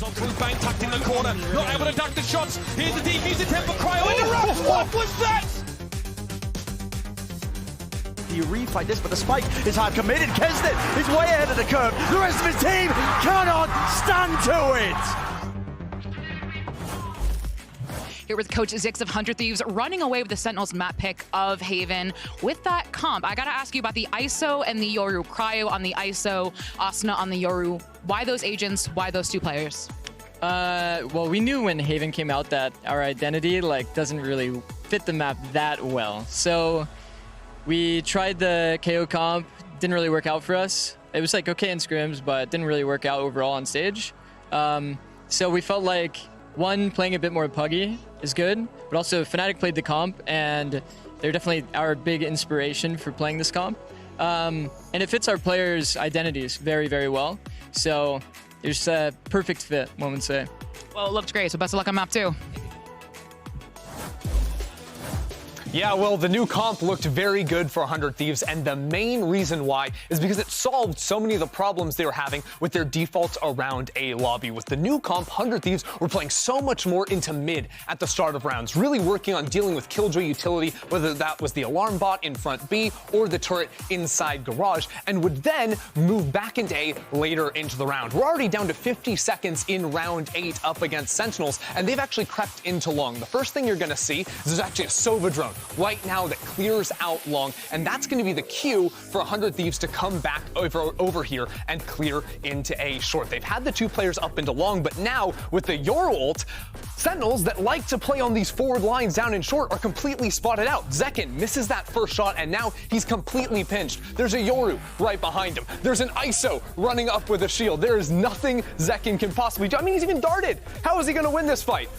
On through Bang, tucked in the corner, not able to duck the shots. Here's the defuse attempt for Cryo interrupts. What was that? You refight this, but the spike is hard committed. Kesnet is way ahead of the curve. The rest of his team cannot stand to it. Here with Coach Zix of 100 Thieves running away with the Sentinels map pick of Haven. With that comp, I gotta ask you about the ISO and the Yoru. Cryo on the ISO, Asuna on the Yoru. Why those agents? Why those two players? Well, we knew when Haven came out that our identity doesn't really fit the map that well. So we tried the KO comp, didn't really work out for us. It was okay in scrims, but didn't really work out overall on stage. So we felt like, one, playing a bit more puggy is good, but also Fnatic played the comp, and they're definitely our big inspiration for playing this comp. And it fits our players' identities very, very well. So there's a perfect fit, one would say. Well, it looked great, so best of luck on map 2. Yeah, well, the new comp looked very good for 100 Thieves, and the main reason why is because it solved so many of the problems they were having with their defaults around A lobby. With the new comp, 100 Thieves were playing so much more into mid at the start of rounds, really working on dealing with Killjoy utility, whether that was the alarm bot in front B or the turret inside garage, and would then move back into A later into the round. We're already down to 50 seconds in round 8 up against Sentinels, and they've actually crept into long. The first thing you're going to see is there's actually a Sova drone right now that clears out long, and that's going to be the cue for 100 Thieves to come back over here and clear into A short. They've had the two players up into long, but now with the Yoru ult, Sentinels that like to play on these forward lines down in short are completely spotted out. Zekin misses that first shot, and now he's completely pinched. There's a Yoru right behind him. There's an ISO running up with a shield. There is nothing Zekin can possibly do. I mean, he's even darted. How is he going to win this fight?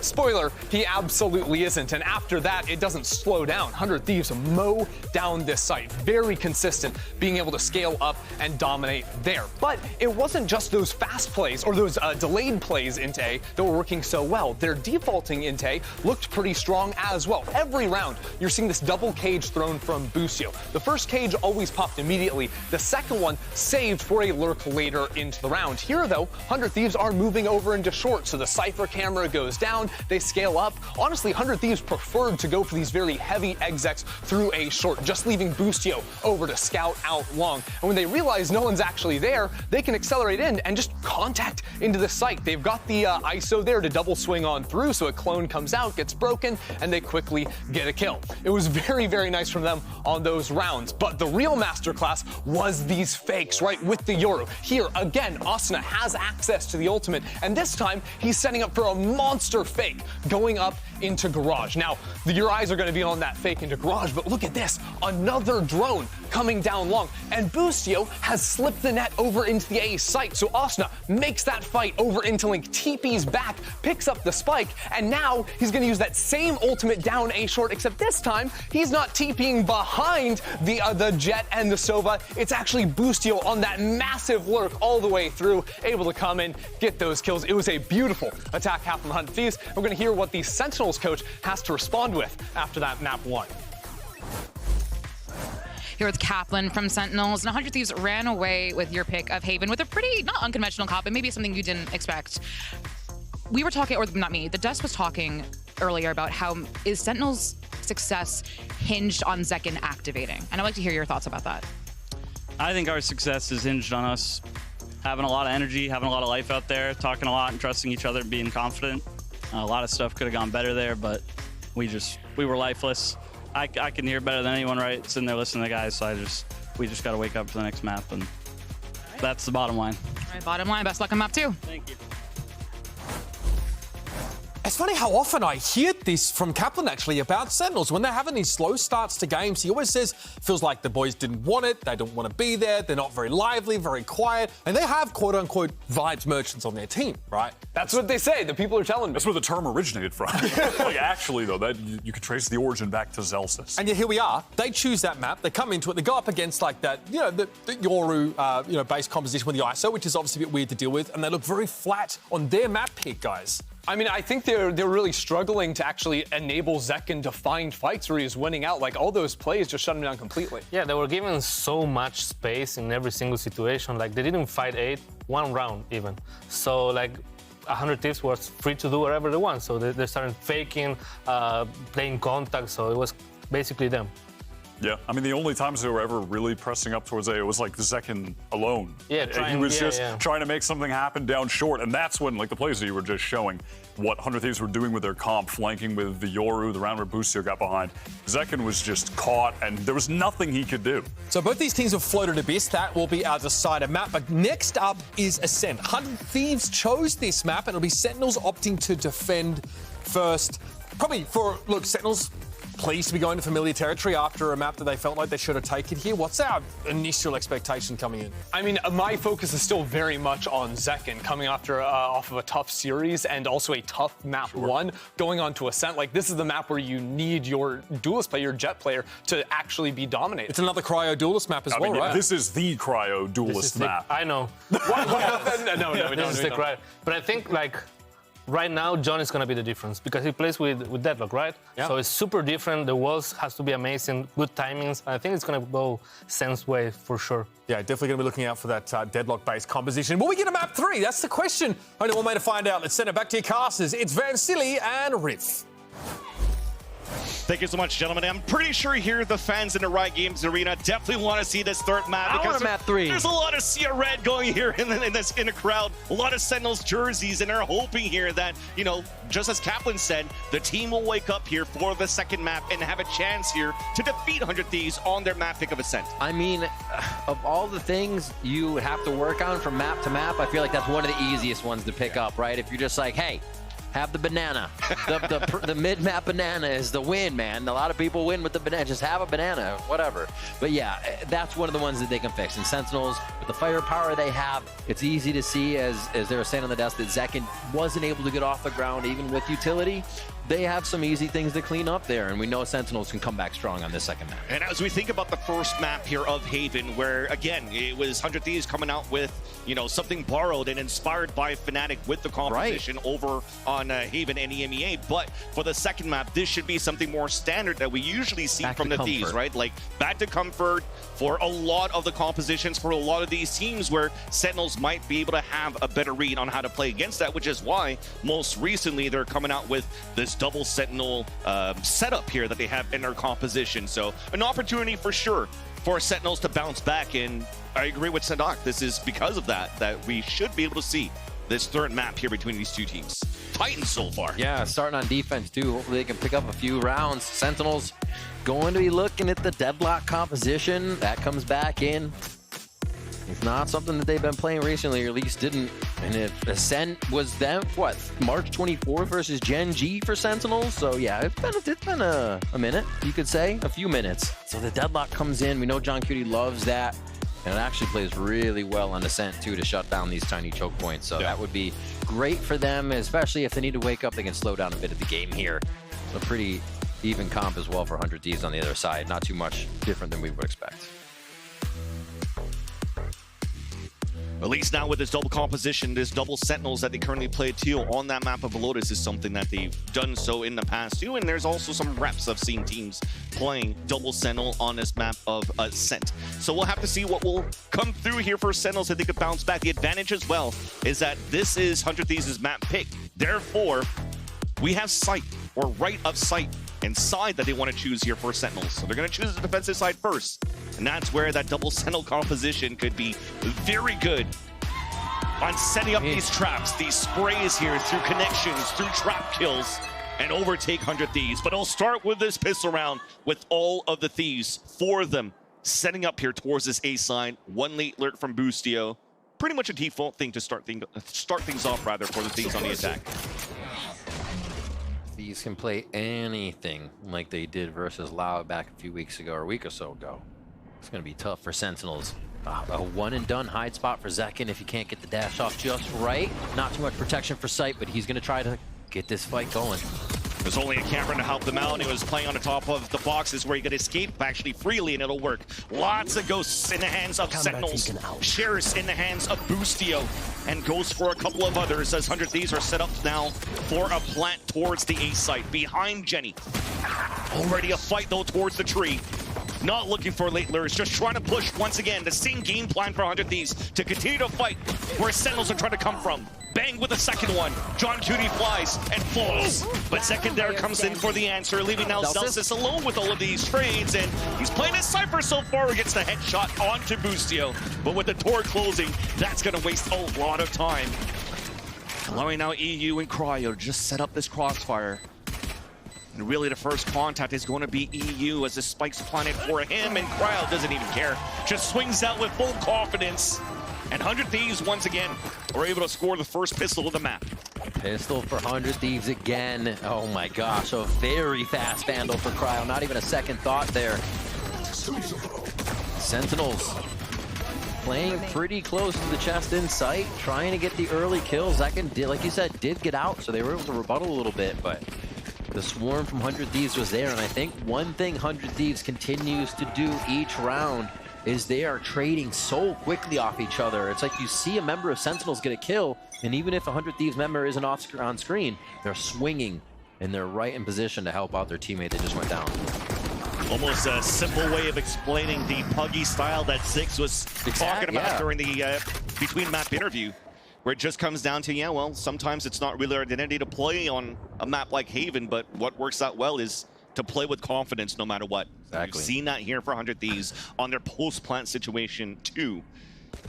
Spoiler, he absolutely isn't. And after that, it doesn't slow down. 100 Thieves mow down this site. Very consistent, being able to scale up and dominate there. But it wasn't just those fast plays or those delayed plays into A that were working so well. Their defaulting into A looked pretty strong as well. Every round, you're seeing this double cage thrown from Busio. The first cage always popped immediately. The second one saved for a lurk later into the round. Here, though, 100 Thieves are moving over into short, so the Cypher camera goes down, they scale up. Honestly, 100 Thieves preferred to go for these very heavy execs through A short, just leaving Busio over to scout out long. And when they realize no one's actually there, they can accelerate in and just contact into the site. They've got the ISO there to double swing on through, so a clone comes out, gets broken, and they quickly get a kill. It was very, very nice from them on those rounds, but the real masterclass was these fakes, right, with the Yoru. Here, again, Asuna has access to the ultimate, and this time, he's setting up for a monster fake, going up into garage. Now, your eyes are going to be on that fake into garage, but look at this, another drone coming down long, and Busio has slipped the net over into the A site, so Asuna makes that fight over into Link, TP's back, picks up the spike, and now he's going to use that same ultimate down A short, except this time, he's not TPing behind the Jet and the Sova, it's actually Busio on that massive lurk all the way through, able to come in, get those kills. It was a beautiful attack half from 100 Thieves. We're going to hear what the Sentinels coach has to respond with after that map 1. Here with Kaplan from Sentinels, and 100 Thieves ran away with your pick of Haven with a pretty, not unconventional comp, but maybe something you didn't expect. We were talking, or not me, the Dust was talking earlier about how is Sentinels' success hinged on Zekin activating, and I'd like to hear your thoughts about that. I think our success is hinged on us having a lot of energy, having a lot of life out there, talking a lot and trusting each other and being confident. A lot of stuff could have gone better there, but we were lifeless. I can hear better than anyone, right? Sitting there listening to the guys, so we just got to wake up for the next map, and that's the bottom line. All right, bottom line, best luck on map 2. Thank you. It's funny how often I hear this from Kaplan, actually, about Sentinels. When they're having these slow starts to games, he always says, feels like the boys didn't want it, they don't want to be there, they're not very lively, very quiet, and they have quote-unquote vibes merchants on their team, right? That's what they say, the people are telling me. That's where the term originated from. Actually, though, that you could trace the origin back to Zelsys. And yet here we are, they choose that map, they come into it, they go up against like that, the Yoru, base composition with the ISO, which is obviously a bit weird to deal with, and they look very flat on their map pick, guys. I mean, I think they're really struggling to actually enable Zekin to find fights where he's winning out. Like, all those plays just shut him down completely. Yeah, they were given so much space in every single situation. Like, they didn't fight 8, one round even. So, like, 100 Thieves was free to do whatever they want. So they started faking, playing contact. So it was basically them. Yeah, I mean, the only times they were ever really pressing up towards A, it was like the second alone. Yeah, he was just trying to make something happen down short, and that's when, like, the plays that you were just showing, what 100 Thieves were doing with their comp, flanking with the Yoru, the round where Boostio got behind. Zekin was just caught, and there was nothing he could do. So both these teams have floated abyss. That will be our decider map. But next up is Ascent. 100 Thieves chose this map, and it'll be Sentinels opting to defend first. Probably for, look, Sentinels pleased to be going to familiar territory after a map that they felt like they should have taken here. What's our initial expectation coming in? I mean, my focus is still very much on Zekin, coming off of a tough series and also a tough map one, going on to Ascent. Like, this is the map where you need your duelist player, your jet player, to actually be dominated. It's another cryo duelist map as well, right? This is the cryo duelist map. I know. No, we This is the cryo. But I think, like, right now, John is going to be the difference because he plays with Deadlock, right? Yeah. So it's super different. The walls has to be amazing, good timings. I think it's going to go Sen's way for sure. Yeah, definitely going to be looking out for that Deadlock-based composition. Will we get a map 3? That's the question. Only one way to find out. Let's send it back to your casters. It's Van Silly and Riff. Thank you so much, gentlemen. I'm pretty sure here the fans in the Riot Games Arena definitely want to see this third map. I want a map 3. There's a lot of sea of red going here in the crowd. A lot of Sentinels jerseys, and they're hoping here that, you know, just as Kaplan said, the team will wake up here for the second map and have a chance here to defeat 100 Thieves on their map pick of Ascent. I mean, of all the things you have to work on from map to map, I feel like that's one of the easiest ones to pick up, right? If you're just like, hey, have the banana. The mid-map banana is the win, man. A lot of people win with the banana. Just have a banana, whatever. But yeah, that's one of the ones that they can fix. And Sentinels, with the firepower they have, it's easy to see, as they were saying on the desk, that Zekin wasn't able to get off the ground even with utility. They have some easy things to clean up there, and we know Sentinels can come back strong on this second map. And as we think about the first map here of Haven, where, again, it was 100 Thieves coming out with, you know, something borrowed and inspired by Fnatic with the composition over on Haven and EMEA. But for the second map, this should be something more standard that we usually see from the Thieves, right? Like, back to comfort for a lot of the compositions, for a lot of these teams where Sentinels might be able to have a better read on how to play against that, which is why most recently they're coming out with this double Sentinel setup here that they have in their composition. So an opportunity for sure for Sentinels to bounce back, and I agree with Sadak. This is because of that we should be able to see this third map here between these two teams. Titans so far. Yeah, starting on defense too. Hopefully they can pick up a few rounds. Sentinels going to be looking at the Deadlock composition. That comes back in. It's not something that they've been playing recently, or at least didn't. And if Ascent was them, what, March 24th versus Gen G for Sentinels? So yeah, it's been a minute, you could say, a few minutes. So the Deadlock comes in. We know John Cutie loves that. And it actually plays really well on Ascent too, to shut down these tiny choke points. So that would be great for them, especially if they need to wake up, they can slow down a bit of the game here. A pretty even comp as well for 100 Thieves on the other side. Not too much different than we would expect. At least now with this double composition, this double Sentinels that they currently play too on that map of VALORANT is something that they've done so in the past too. And there's also some reps I've seen teams playing double Sentinel on this map of Ascent. So we'll have to see what will come through here for Sentinels if they could bounce back. The advantage as well is that this is 100 Thieves' map pick. Therefore, we have sight, or right of sight, and side that they want to choose here for Sentinels. So they're going to choose the defensive side first. And that's where that double Sentinel composition could be very good on setting up these traps, these sprays here through connections, through trap kills, and overtake 100 Thieves. But I'll start with this pistol round with all of the Thieves, 4 of them, setting up here towards this A side. 1 late alert from Boostio. Pretty much a default thing to start things off, rather, for the Thieves on the attack. These can play anything like they did versus Lao back a few weeks ago, or a week or so ago. It's going to be tough for Sentinels. A one-and-done hide spot for Zekin if you can't get the dash off just right. Not too much protection for sight, but he's going to try to get this fight going. There's only a Cameron to help them out, and he was playing on the top of the boxes where he could escape actually freely, and it'll work. Lots of ghosts in the hands of Sentinels. Shares in the hands of Boostio, and goes for a couple of others as 100 Thieves are set up now for a plant towards the A site behind Jenny. Already a fight though towards the tree. Not looking for late lures, just trying to push once again the same game plan for 100 Thieves to continue to fight where Sentinels are trying to come from. Bang with the second one. John Judy flies and falls. But secondary comes in for the answer, leaving now Celsius alone with all of these trades. And he's playing his Cypher so far. Gets the headshot onto Boostio. But with the door closing, that's going to waste a lot of time. Allowing now EU and Cryo to just set up this crossfire. And really the first contact is going to be EU as the spikes planted for him, and Cryo doesn't even care. Just swings out with full confidence. And 100 Thieves once again are able to score the first pistol of the map. Pistol for 100 Thieves again. Oh my gosh, a very fast vandal for Cryo. Not even a second thought there. Sentinels playing pretty close to the chest in sight, trying to get the early kills. That can, like you said, did get out, so they were able to rebuttal a little bit, but the swarm from 100 Thieves was there. And I think one thing 100 Thieves continues to do each round is they are trading so quickly off each other. It's like you see a member of Sentinels get a kill, and even if a 100 Thieves member isn't on screen, they're swinging and they're right in position to help out their teammate that just went down. Almost a simple way of explaining the puggy style that Ziggs was talking about during the between map interview, where it just comes down to, yeah, well, sometimes it's not really our identity to play on a map like Haven, but what works out well is to play with confidence no matter what. Exactly. We've seen that here for 100 Thieves on their post-plant situation too.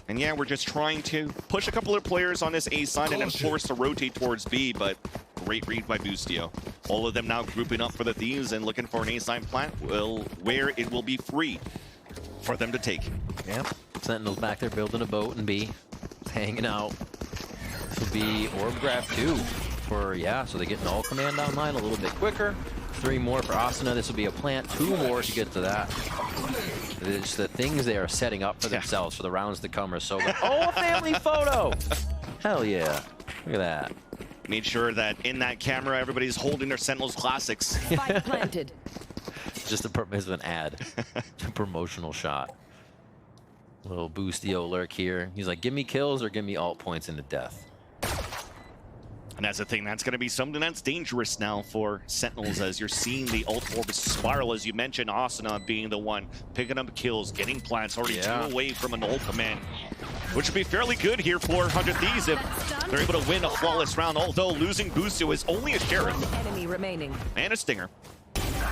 And yeah, we're just trying to push a couple of players on this A side and then force to rotate towards B, but great read by Boostio. All of them now grouping up for the Thieves and looking for an A side plant where it will be free for them to take. Yep. Sentinels back there building a boat and B. Hanging out. This will be orb grab 2 for, yeah, so they get an all command online a little bit quicker. 3 more for Asuna. This will be a plant. 2 more to get to that. It's the things they are setting up for themselves for the rounds to come are so good. Oh, a family photo! Hell yeah. Look at that. Made sure that in that camera, everybody's holding their Sentinels classics. Spike planted. Just a purpose of an ad. A promotional shot. Little Boostio lurk here. He's like, give me kills or give me alt points into death. And that's the thing, that's going to be something that's dangerous now for Sentinels, as you're seeing the ult orb spiral, as you mentioned, Asuna being the one picking up kills, getting plants, already 2 away from an ult command, which would be fairly good here for 100 Thieves if they're able to win a flawless round, although losing Boostio is only a Sheriff Enemy remaining. and a Stinger.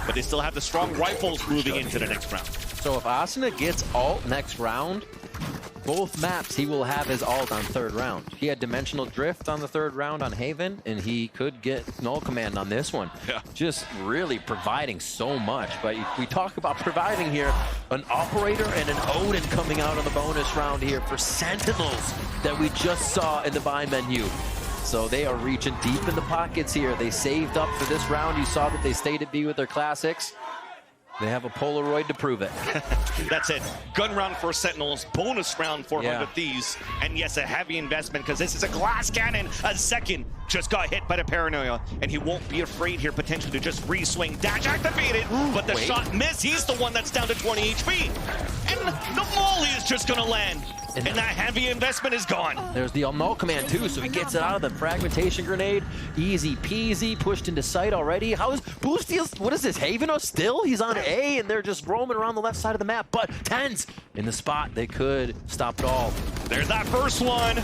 But they still have the strong rifles moving into the next round. So if Asuna gets alt next round, both maps he will have his alt on 3rd round. He had Dimensional Drift on the 3rd round on Haven, and he could get Null Command on this one. Yeah. Just really providing so much. But we talk about providing here, an Operator and an Odin coming out on the bonus round here for Sentinels that we just saw in the buy menu. So they are reaching deep in the pockets here. They saved up for this round. You saw that they stayed at B with their classics. They have a Polaroid to prove it. That's it. Gun round for Sentinels, bonus round for 100 Thieves. And yes, a heavy investment because this is a glass cannon. A second just got hit by the paranoia, and he won't be afraid here potentially to just re-swing. Dash activated, but the shot missed. He's the one that's down to 20 HP. And the molly is just going to land. And that heavy investment is gone. There's the null command too, so he gets it out of the fragmentation grenade. Easy peasy, pushed into sight already. How is Boostio, what is this, Haveno still? He's on A and they're just roaming around the left side of the map, but TenZ in the spot. They could stop it all. There's that first one.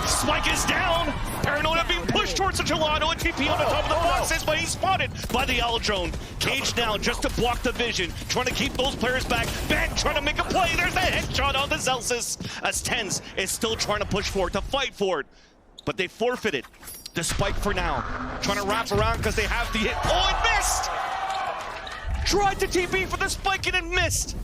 Spike is down. Paranoia being pushed towards the gelato. A TP on the top of the boxes, but he's spotted by the Owl Drone. Cage now just to block the vision, trying to keep those players back. Bang trying to make a play. There's that headshot on the Celsius. As TenZ is still trying to push for it, to fight for it. But they forfeited the spike for now. Trying to wrap around because they have the hit. Oh, it missed! Tried to TP for the spike and it missed.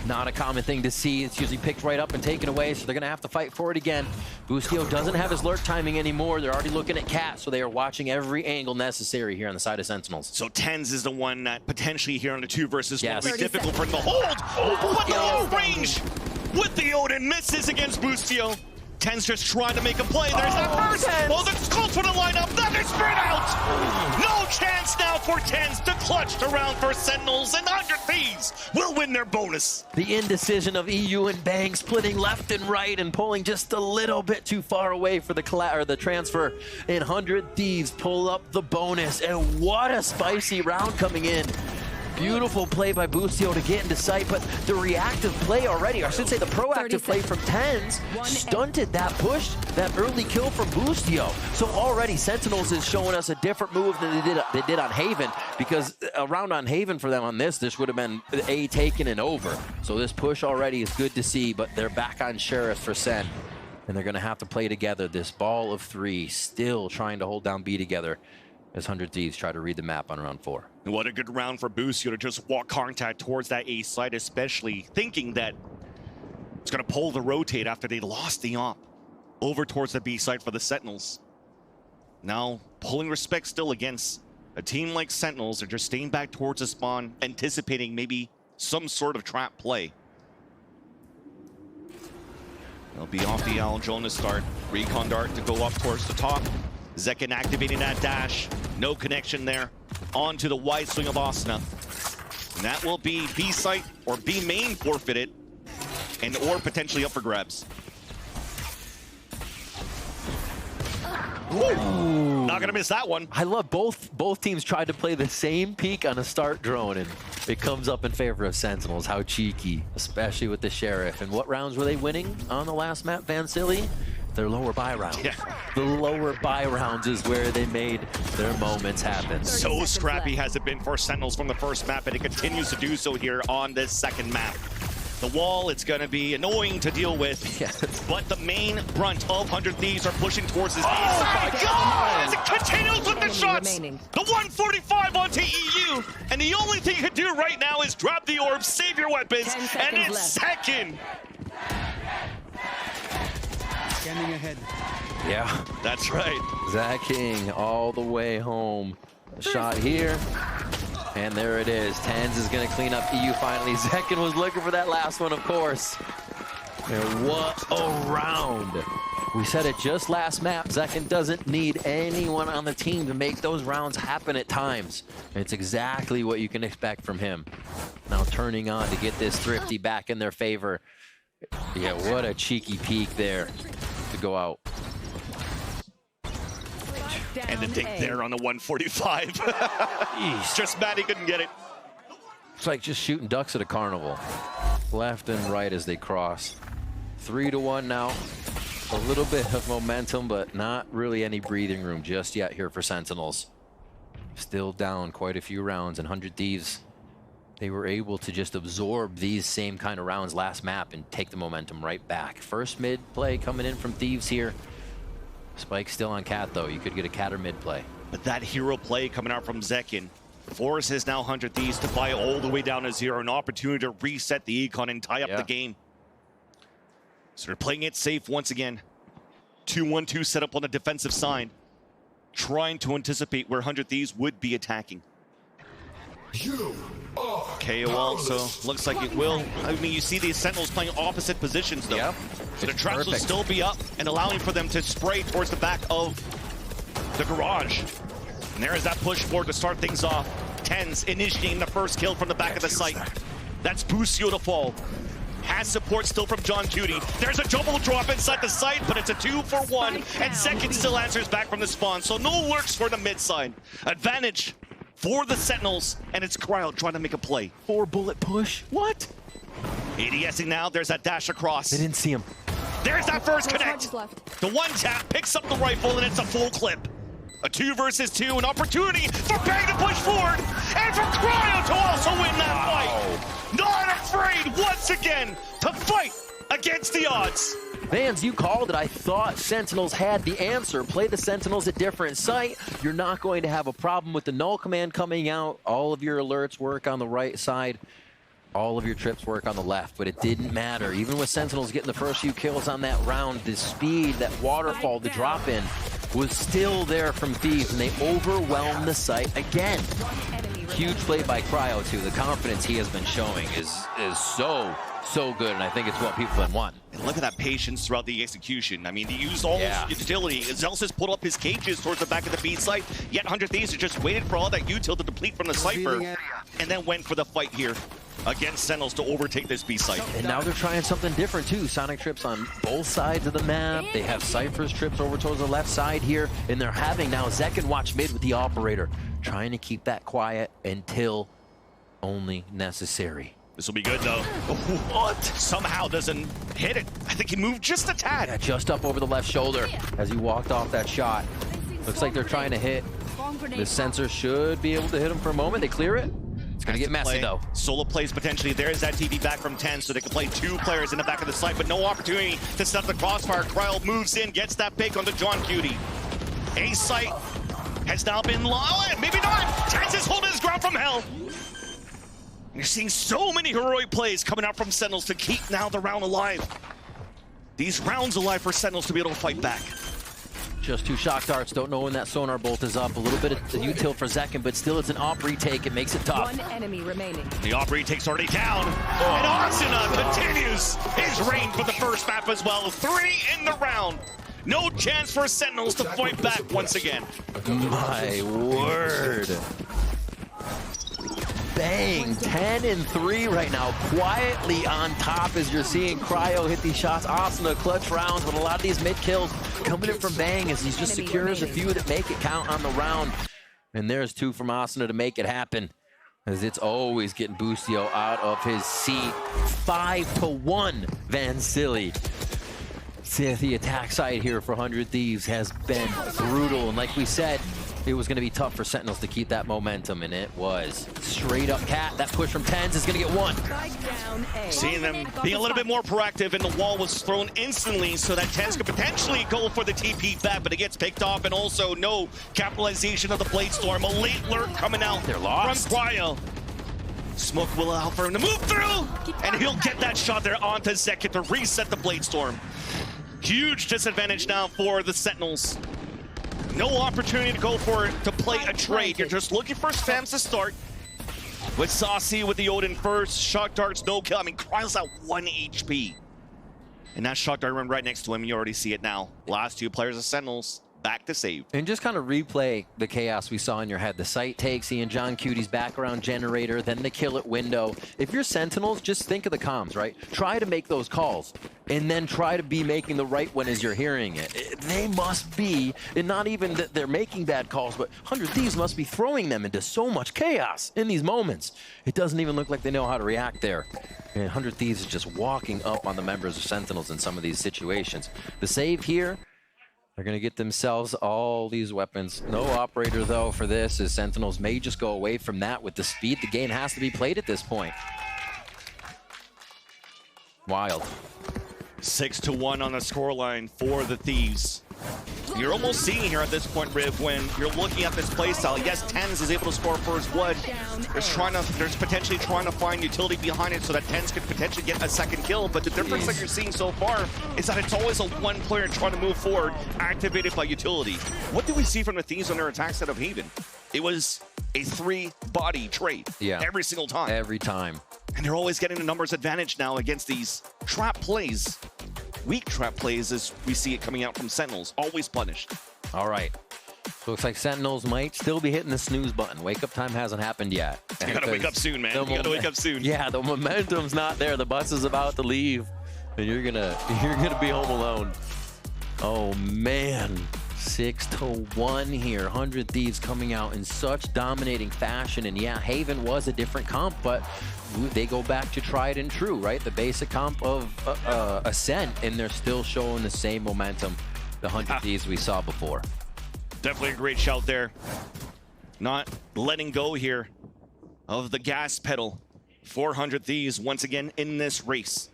Not a common thing to see. It's usually picked right up and taken away, so they're going to have to fight for it again. Boostio doesn't have his lurk timing anymore. They're already looking at Cat, so they are watching every angle necessary here on the side of Sentinels. So TenZ is the one that potentially here on the 2 versus 1 will be difficult for him to hold. But the long range with the Odin misses against Boostio. TenZ just trying to make a play. There's that first. Oh, the calls for the lineup. That is spread out. No chance now for TenZ to clutch the round for Sentinels, and 100 Thieves will win their bonus. The indecision of EU and Bang splitting left and right and pulling just a little bit too far away for the transfer. And 100 Thieves pull up the bonus. And what a spicy round coming in. Beautiful play by Boostio to get into sight, but the reactive play already, or I should say the proactive play from Tens, stunted that push, that early kill from Boostio. So already Sentinels is showing us a different move than they did on Haven, because a round on Haven for them on this would have been A taken and over. So this push already is good to see, but they're back on Sheriff for Sen. And they're going to have to play together. This ball of 3, still trying to hold down B together as 100 Thieves try to read the map on round 4. What a good round for Boostio to just walk contact towards that A side, especially thinking that it's going to pull the rotate after they lost the op over towards the B side for the Sentinels. Now, pulling respect still against a team like Sentinels. They're just staying back towards the spawn, anticipating maybe some sort of trap play. They'll be off the Al Jonas start. Recon Dart to go up towards the top. Zekin activating that dash. No connection there. On to the wide swing of Asuna. And that will be B site or B main forfeited, and or potentially up for grabs. Ooh. Not gonna miss that one. I love both teams tried to play the same peak on a start drone, and it comes up in favor of Sentinels. How cheeky, especially with the Sheriff. And what rounds were they winning on the last map, Van Silly? Their lower buy rounds. Yeah. The lower buy rounds is where they made their moments happen. So scrappy has it been for Sentinels from the first map, and it continues to do so here on this second map. The wall, it's going to be annoying to deal with, yes. But the main brunt of 100 Thieves are pushing towards this. Oh my God! As it continues with the shots! The 145 onto EU, and the only thing you can do right now is drop the orb, save your weapons, and it's second! Scanning ahead. Yeah. That's right. Zach King all the way home. A shot here. And there it is. Tens is going to clean up EU finally. Zekin was looking for that last one, of course. And what a round. We said it just last map. Zekin doesn't need anyone on the team to make those rounds happen at times. And it's exactly what you can expect from him. Now turning on to get this Thrifty back in their favor. Yeah, what a cheeky peek there to go out. And the dig there on the 145. Just mad he couldn't get it. It's like just shooting ducks at a carnival. Left and right as they cross. 3-1 now. A little bit of momentum, but not really any breathing room just yet here for Sentinels. Still down quite a few rounds, and 100 Thieves, they were able to just absorb these same kind of rounds last map and take the momentum right back. First mid play coming in from Thieves here. Spike still on Cat, though. You could get a Cat or mid play. But that hero play coming out from Zekin forces now 100 Thieves to buy all the way down to 0. An opportunity to reset the econ and tie up the game. So they're playing it safe once again. 2-1-2 set up on the defensive side. Trying to anticipate where 100 Thieves would be attacking. KO also looks like it will. I mean, you see these Sentinels playing opposite positions, though. Yep. So the traps will still be up and allowing for them to spray towards the back of the garage. And there is that push forward to start things off. Tens initiating the first kill from the back of the site. That's Boostio to fall. Has support still from John Cutie. There's a double drop inside the site, but it's a 2-for-1. And Zekin still answers back from the spawn. So no lurks for the mid side. Advantage for the Sentinels, and it's Cryo trying to make a play. 4-bullet push. What? ADSing now. There's that dash across. They didn't see him. There's that first connect. The one tap picks up the rifle, and it's a full clip. A 2 versus 2, an opportunity for Bang to push forward, and for Cryo to also win that fight. Not afraid once again to fight against the odds. Vans, you called it. I thought Sentinels had the answer. Play the Sentinels at different site. You're not going to have a problem with the null command coming out. All of your alerts work on the right side. All of your trips work on the left, but it didn't matter. Even with Sentinels getting the first few kills on that round, the speed, that waterfall, the drop in was still there from Thieves, and they overwhelmed the site again. Huge play by Cryo, too. The confidence he has been showing is so good, and I think it's what people have won. And look at that patience throughout the execution. I mean, he used all his utility. Zelsis put up his cages towards the back of the B site, yet 100 Thieves just waited for all that util to deplete from the Cypher, and then went for the fight here against Sentinels to overtake this B site. And now they're trying something different, too. Sonic trips on both sides of the map. They have Cypher's trips over towards the left side here, and they're having now Zekin watch mid with the operator, trying to keep that quiet until only necessary. This will be good, though. What? Somehow doesn't hit it. I think he moved just a tad. Yeah, just up over the left shoulder as he walked off that shot. Looks like they're trying to hit. The sensor should be able to hit him for a moment. They clear it. It's going to get messy, though. Solo plays potentially. There's that TV back from 10, so they can play 2 players in the back of the site, but no opportunity to set up the crossfire. Cryo moves in, gets that pick onto John Cutie. A site has now been maybe not. Tens is holding his ground from hell. You're seeing so many heroic plays coming out from Sentinels to keep now the round alive. These rounds alive for Sentinels to be able to fight back. Just 2 shock darts. Don't know when that sonar bolt is up. A little bit of the util for Zekin, but still it's an op retake. It makes it tough. 1 enemy remaining. The op retake's already down. And Asuna continues his reign for the first map as well. 3 in the round. No chance for Sentinels to fight back once again. My word. Bang, 10 and 3 right now, quietly on top as you're seeing Cryo hit these shots. Asuna clutch rounds, but a lot of these mid kills coming in from Bang as he just secures a few that make it count on the round. And there's 2 from Asuna to make it happen, as it's always getting Boostio out of his seat. 5-1 Van Silly. The attack side here for 100 Thieves has been brutal, and like we said, it was going to be tough for Sentinels to keep that momentum, and it was. Straight up cat, that push from Tens is going to get 1. Seeing them being a little bit more proactive, and the wall was thrown instantly so that Tens could potentially go for the TP back, but it gets picked off, and also no capitalization of the Blade Storm. A late lurk coming out They're lost. from Cryo. Smoke will allow for him to move through, and he'll get that shot there onto Zekin to reset the Blade Storm. Huge disadvantage now for the Sentinels. No opportunity to go for it, to play a trade. You're just looking for spams to start. With Saucy with the Odin first, shock darts, no kill. I mean, Cryo's at 1 HP. And that shock dart run right next to him, you already see it now. Last 2 players of Sentinels, back to save. And just kind of replay the chaos we saw in your head. The site takes, seeing John Cutie's background generator, then the kill it window. If you're Sentinels, just think of the comms, right? Try to make those calls, and then try to be making the right one as you're hearing it. They must be, and not even that they're making bad calls, but 100 Thieves must be throwing them into so much chaos in these moments. It doesn't even look like they know how to react there. And 100 Thieves is just walking up on the members of Sentinels in some of these situations. The save here, they're going to get themselves all these weapons. No operator, though, for this, as Sentinels may just go away from that with the speed the game has to be played at this point. Wild. 6-1 on the scoreline for the Thieves. You're almost seeing here at this point, Riv, when you're looking at this playstyle. Yes, Tens is able to score first blood. There's potentially trying to find utility behind it so that Tens could potentially get a second kill. But the difference that you're seeing so far is that it's always a 1 player trying to move forward, activated by utility. What do we see from the Thieves on their attack set of Haven? It was a 3-body trade every single time. Every time. And they're always getting a numbers advantage now against these trap plays. Weak trap plays as we see it coming out from Sentinels, always punished. All right. So looks like Sentinels might still be hitting the snooze button. Wake up time hasn't happened yet. You gotta wake up soon, man. You gotta wake up soon. Yeah, the momentum's not there. The bus is about to leave, and you're gonna be home alone. Oh man. 6-1 here. 100 Thieves coming out in such dominating fashion. And yeah, Haven was a different comp, but they go back to tried and true, right? The basic comp of Ascent, and they're still showing the same momentum, the 100 Thieves we saw before. Definitely a great shout there. Not letting go here of the gas pedal. 400 Thieves once again in this race.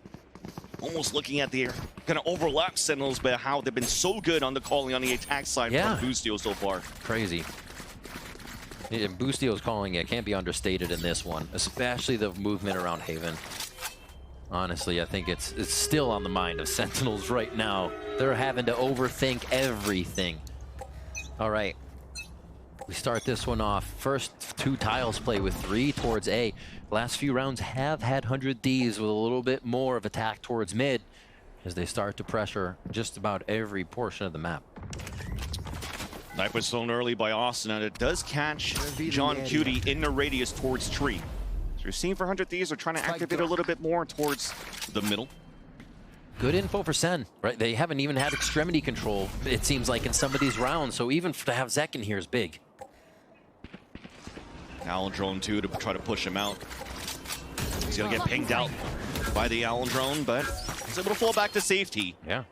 Almost looking at the kind of overlap Sentinels, but how they've been so good on the calling on the attack side from Boostio so far. Crazy. Yeah, Boostio's calling it can't be understated in this one, especially the movement around Haven. Honestly, I think it's still on the mind of Sentinels right now. They're having to overthink everything. All right. We start this one off. First 2 tiles play with 3 towards A. Last few rounds have had 100 Thieves with a little bit more of attack towards mid as they start to pressure just about every portion of the map. Knife was thrown early by Austin, and it does catch John Cutie in the radius towards tree. So you're seeing for 100 Thieves are trying to activate a little bit more towards the middle. Good info for Sen, right? They haven't even had extremity control, it seems like, in some of these rounds. So even to have Zekin here is big. Owl drone too to try to push him out. He's gonna get pinged out by the Owl drone, but he's able to fall back to safety. Yeah.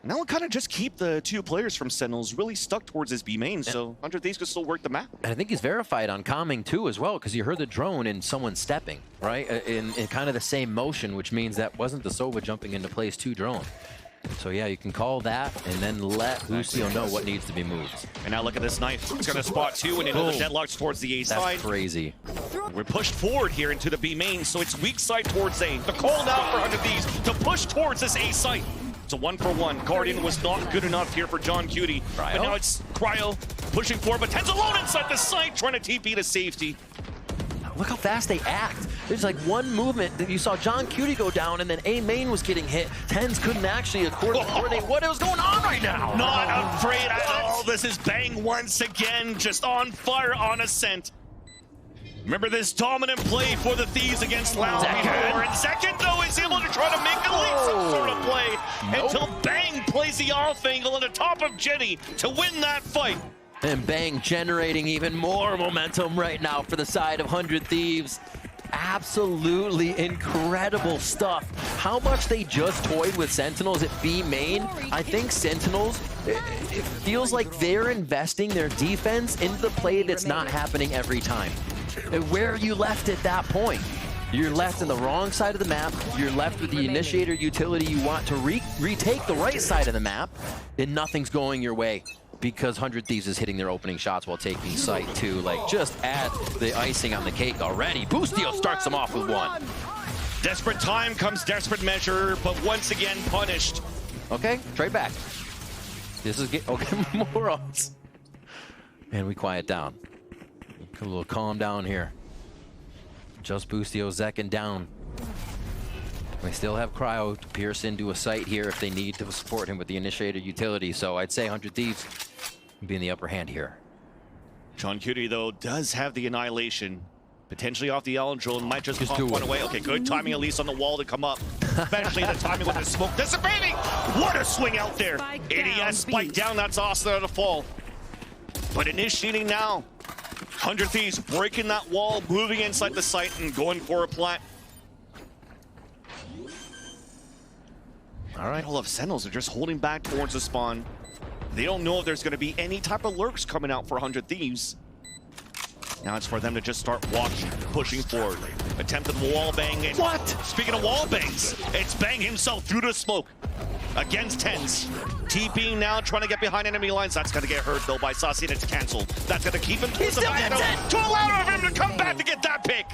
Now we'll kind of just keep the 2 players from Sentinels really stuck towards his B main, so 100 Thieves can still work the map. And I think he's verified on calming too as well, because you heard the drone and someone stepping, right? In kind of the same motion, which means that wasn't the Sova jumping into place 2 drone. So yeah, you can call that and then let Lucio know what needs to be moved. And now look at this knife. It's gonna spot 2 and into the deadlocks towards the A side. That's crazy. We're pushed forward here into the B main, so it's weak side towards A. The call now for 100 Thieves to push towards this A site. It's a 1-for-1. Guardian was not good enough here for John Cutie. But now it's Cryo pushing forward, but Ten's alone inside the site, trying to TP to safety. Look how fast they act. There's like one movement that you saw John Cutie go down, and then A main was getting hit. Tens couldn't actually coordinate what was going on right now. Not afraid at all. This is Bang once again, just on fire on Ascent. Remember this dominant play for the Thieves against Loud before, and second though is able to try to make at least some sort of play until Bang plays the off angle on the top of Jenny to win that fight. And Bang generating even more momentum right now for the side of 100 Thieves. Absolutely incredible stuff. How much they just toyed with Sentinels at B main. I think Sentinels, it feels like they're investing their defense into the play that's not happening every time. Where are you left at that point? You're left in the wrong side of the map. You're left with the initiator utility you want to retake the right side of the map, and nothing's going your way because 100 Thieves is hitting their opening shots while taking site too. Like, just add the icing on the cake already. Boostio starts them off with 1. Desperate time comes desperate measure, but once again punished. Okay, trade back. This is okay, morons. And we quiet down. A little calm down here. Just Boostio Zekin down. They still have Cryo to pierce into a site here if they need to support him with the initiator utility. So I'd say 100 Thieves be in the upper hand here. John Cutie, though, does have the Annihilation. Potentially off the Ellen drone, might just pop one away. Okay, good timing at least on the wall to come up. Especially the timing with the smoke dissipating. What a swing out there. ADS spike down, that's awesome to fall. But initiating now. 100 Thieves breaking that wall, moving inside the site and going for a plant. All right, all of Sentinels are just holding back towards the spawn. They don't know if there's going to be any type of lurks coming out for 100 Thieves. Now it's for them to just start walking, pushing forward. Attempted wall bang. And what? Speaking of wall bangs, it's Bang himself through the smoke against Tens. TPing now, trying to get behind enemy lines. That's going to get hurt though by Saucy, and it's canceled. That's going to keep him towards the back to allow him to come back to get that pick.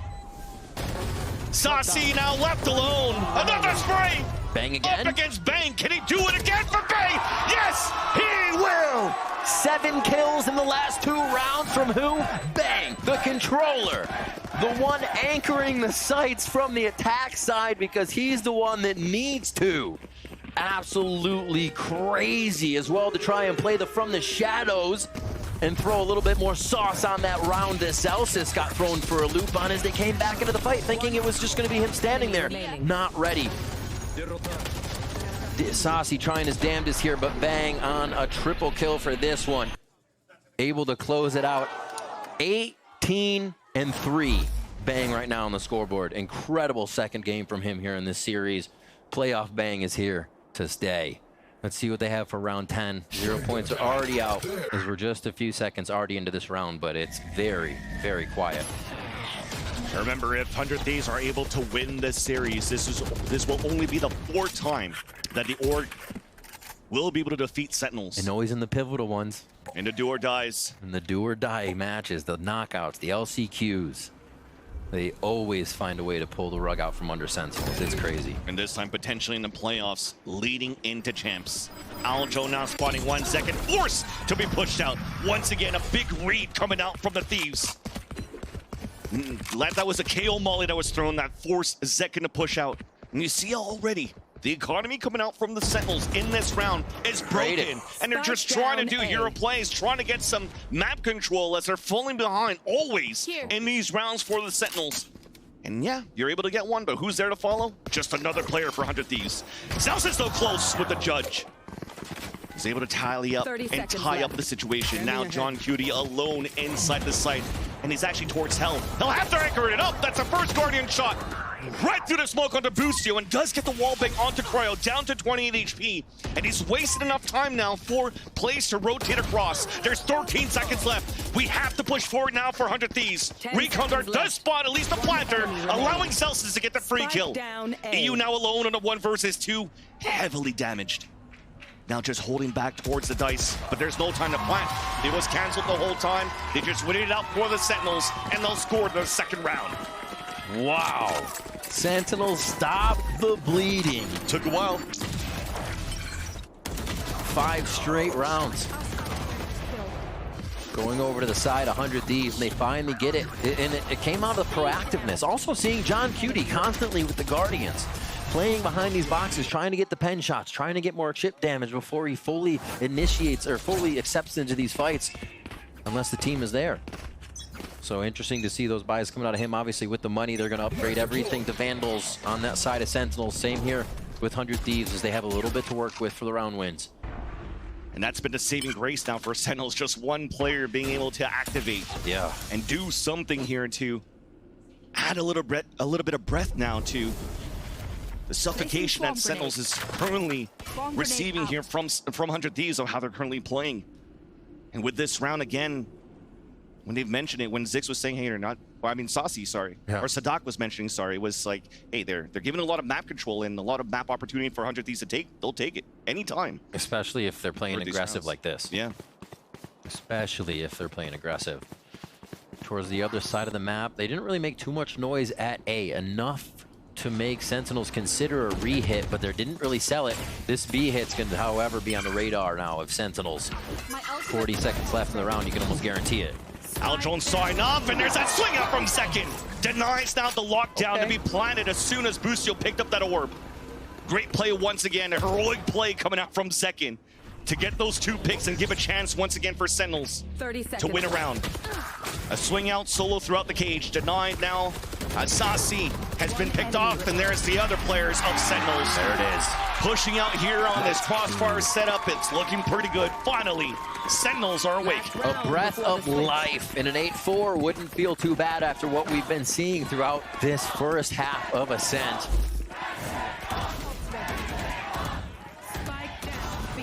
Saucy now left alone. Another spray. Bang again. Up against Bang. Can he do it again for Bang? Yes, he will. 7 kills in the last 2 rounds from who? Bang, the controller. The one anchoring the sights from the attack side because he's the one that needs to. Absolutely crazy as well to try and play from the shadows and throw a little bit more sauce on that round that Celsius got thrown for a loop on as they came back into the fight thinking it was just going to be him standing there. Not ready. Saucy trying his damnedest here, but Bang on a triple kill for this one. Able to close it out. 18-3. Bang right now on the scoreboard. Incredible second game from him here in this series. Playoff Bang is here to stay. Let's see what they have for round 10. 0 points are already out as we're just a few seconds already into this round, but it's very, very quiet. Remember, if 100 Thieves are able to win this series, this will only be the 4th time that the org will be able to defeat Sentinels. And always in the pivotal ones. In the do or dies. In the do or die matches, the knockouts, the LCQs. They always find a way to pull the rug out from under Sentinels. It's crazy. And this time potentially in the playoffs, leading into champs. Aljo now spotting 1 second, forced to be pushed out. Once again, a big read coming out from the Thieves. That was a KO molly that was thrown that forced Zekin to push out. And you see already, the economy coming out from the Sentinels in this round is broken. And they're just trying to do hero plays, trying to get some map control as they're falling behind always in these rounds for the Sentinels. And yeah, you're able to get one, but who's there to follow? Just another player for 100 Thieves. Celsius though close with the judge. He's able to tally up and tie up the situation. Now John Cutie alone inside the site. and he's actually towards Hell. He'll have to anchor it up. That's a first Guardian shot. Right through the smoke onto Busio, and does get the wall bang onto Cryo, down to 28 HP. And he's wasted enough time now for plays to rotate across. There's 13 seconds left. We have to push forward now for 100 Thieves. Recondar does spot at least a planter, allowing Celsius to get the free kill. EU now alone on a 1 versus 2, heavily damaged. Now just holding back towards the dice, but there's no time to plant. It was canceled the whole time. They just waited it out for the Sentinels, and they'll score the second round. Wow. Sentinels, stop the bleeding. Took a while. 5 straight rounds. Going over to the side, 100 Thieves, and they finally get it. And it came out of proactiveness. Also seeing John Cutie constantly with the Guardians, playing behind these boxes, trying to get the pen shots, trying to get more chip damage before he fully initiates or fully accepts into these fights, unless the team is there. So interesting to see those buys coming out of him. Obviously, with the money, they're going to upgrade everything to Vandals on that side of Sentinels. Same here with 100 Thieves, as they have a little bit to work with for the round wins. And that's been the saving grace now for Sentinels. Just one player being able to activate, and do something here to add a little bit of breath now to the suffocation that Sentinels is currently receiving here from 100 Thieves of how they're currently playing. And with this round again, when they've mentioned it, when Zix was saying, hey, they're not, well, I mean, Saucy, sorry, or Sadak was mentioning, sorry, was like, hey, they're giving a lot of map control and a lot of map opportunity for 100 Thieves to take. They'll take it anytime. Especially if they're playing aggressive like this. Yeah. Especially if they're playing aggressive. Towards the other side of the map, they didn't really make too much noise at A, enough to make Sentinels consider a re-hit, but they didn't really sell it. This B hit's going to, however, be on the radar now of Sentinels. 40 seconds left in the round, you can almost guarantee it. Aljon saw enough, and there's that swing out from Second. Denies now the lockdown to be planted as soon as Busio picked up that orb. Great play once again, a heroic play coming out from Second to get those 2 picks and give a chance once again for Sentinels to win a round. A swing out solo throughout the cage, denied now. Sasi has been picked off, and there's the other players of Sentinels. There it is. Pushing out here on this crossfire setup, it's looking pretty good. Finally, Sentinels are awake. A breath of life in an 8-4 wouldn't feel too bad after what we've been seeing throughout this first half of Ascent.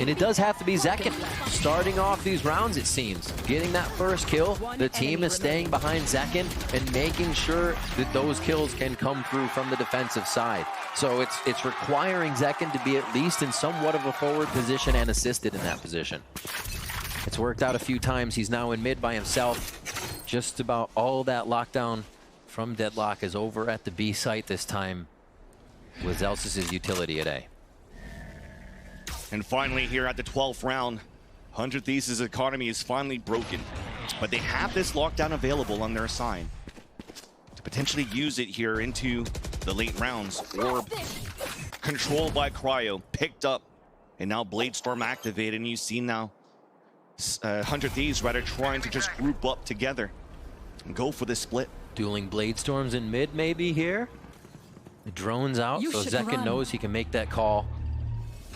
And it does have to be Zekin starting off these rounds, it seems. Getting that first kill, the team is staying behind Zekin and making sure that those kills can come through from the defensive side. So it's requiring Zekin to be at least in somewhat of a forward position and assisted in that position. It's worked out a few times. He's now in mid by himself. Just about all that lockdown from Deadlock is over at the B site this time with Zelsis' utility at A. And finally here at the 12th round, 100 Thieves' economy is finally broken. But they have this lockdown available on their side to potentially use it here into the late rounds. Orb controlled by Cryo, picked up, and now Bladestorm activated. And you see now 100 Thieves rather trying to just group up together and go for the split. Dueling Bladestorms in mid maybe here. The drone's out, so Zekin knows he can make that call.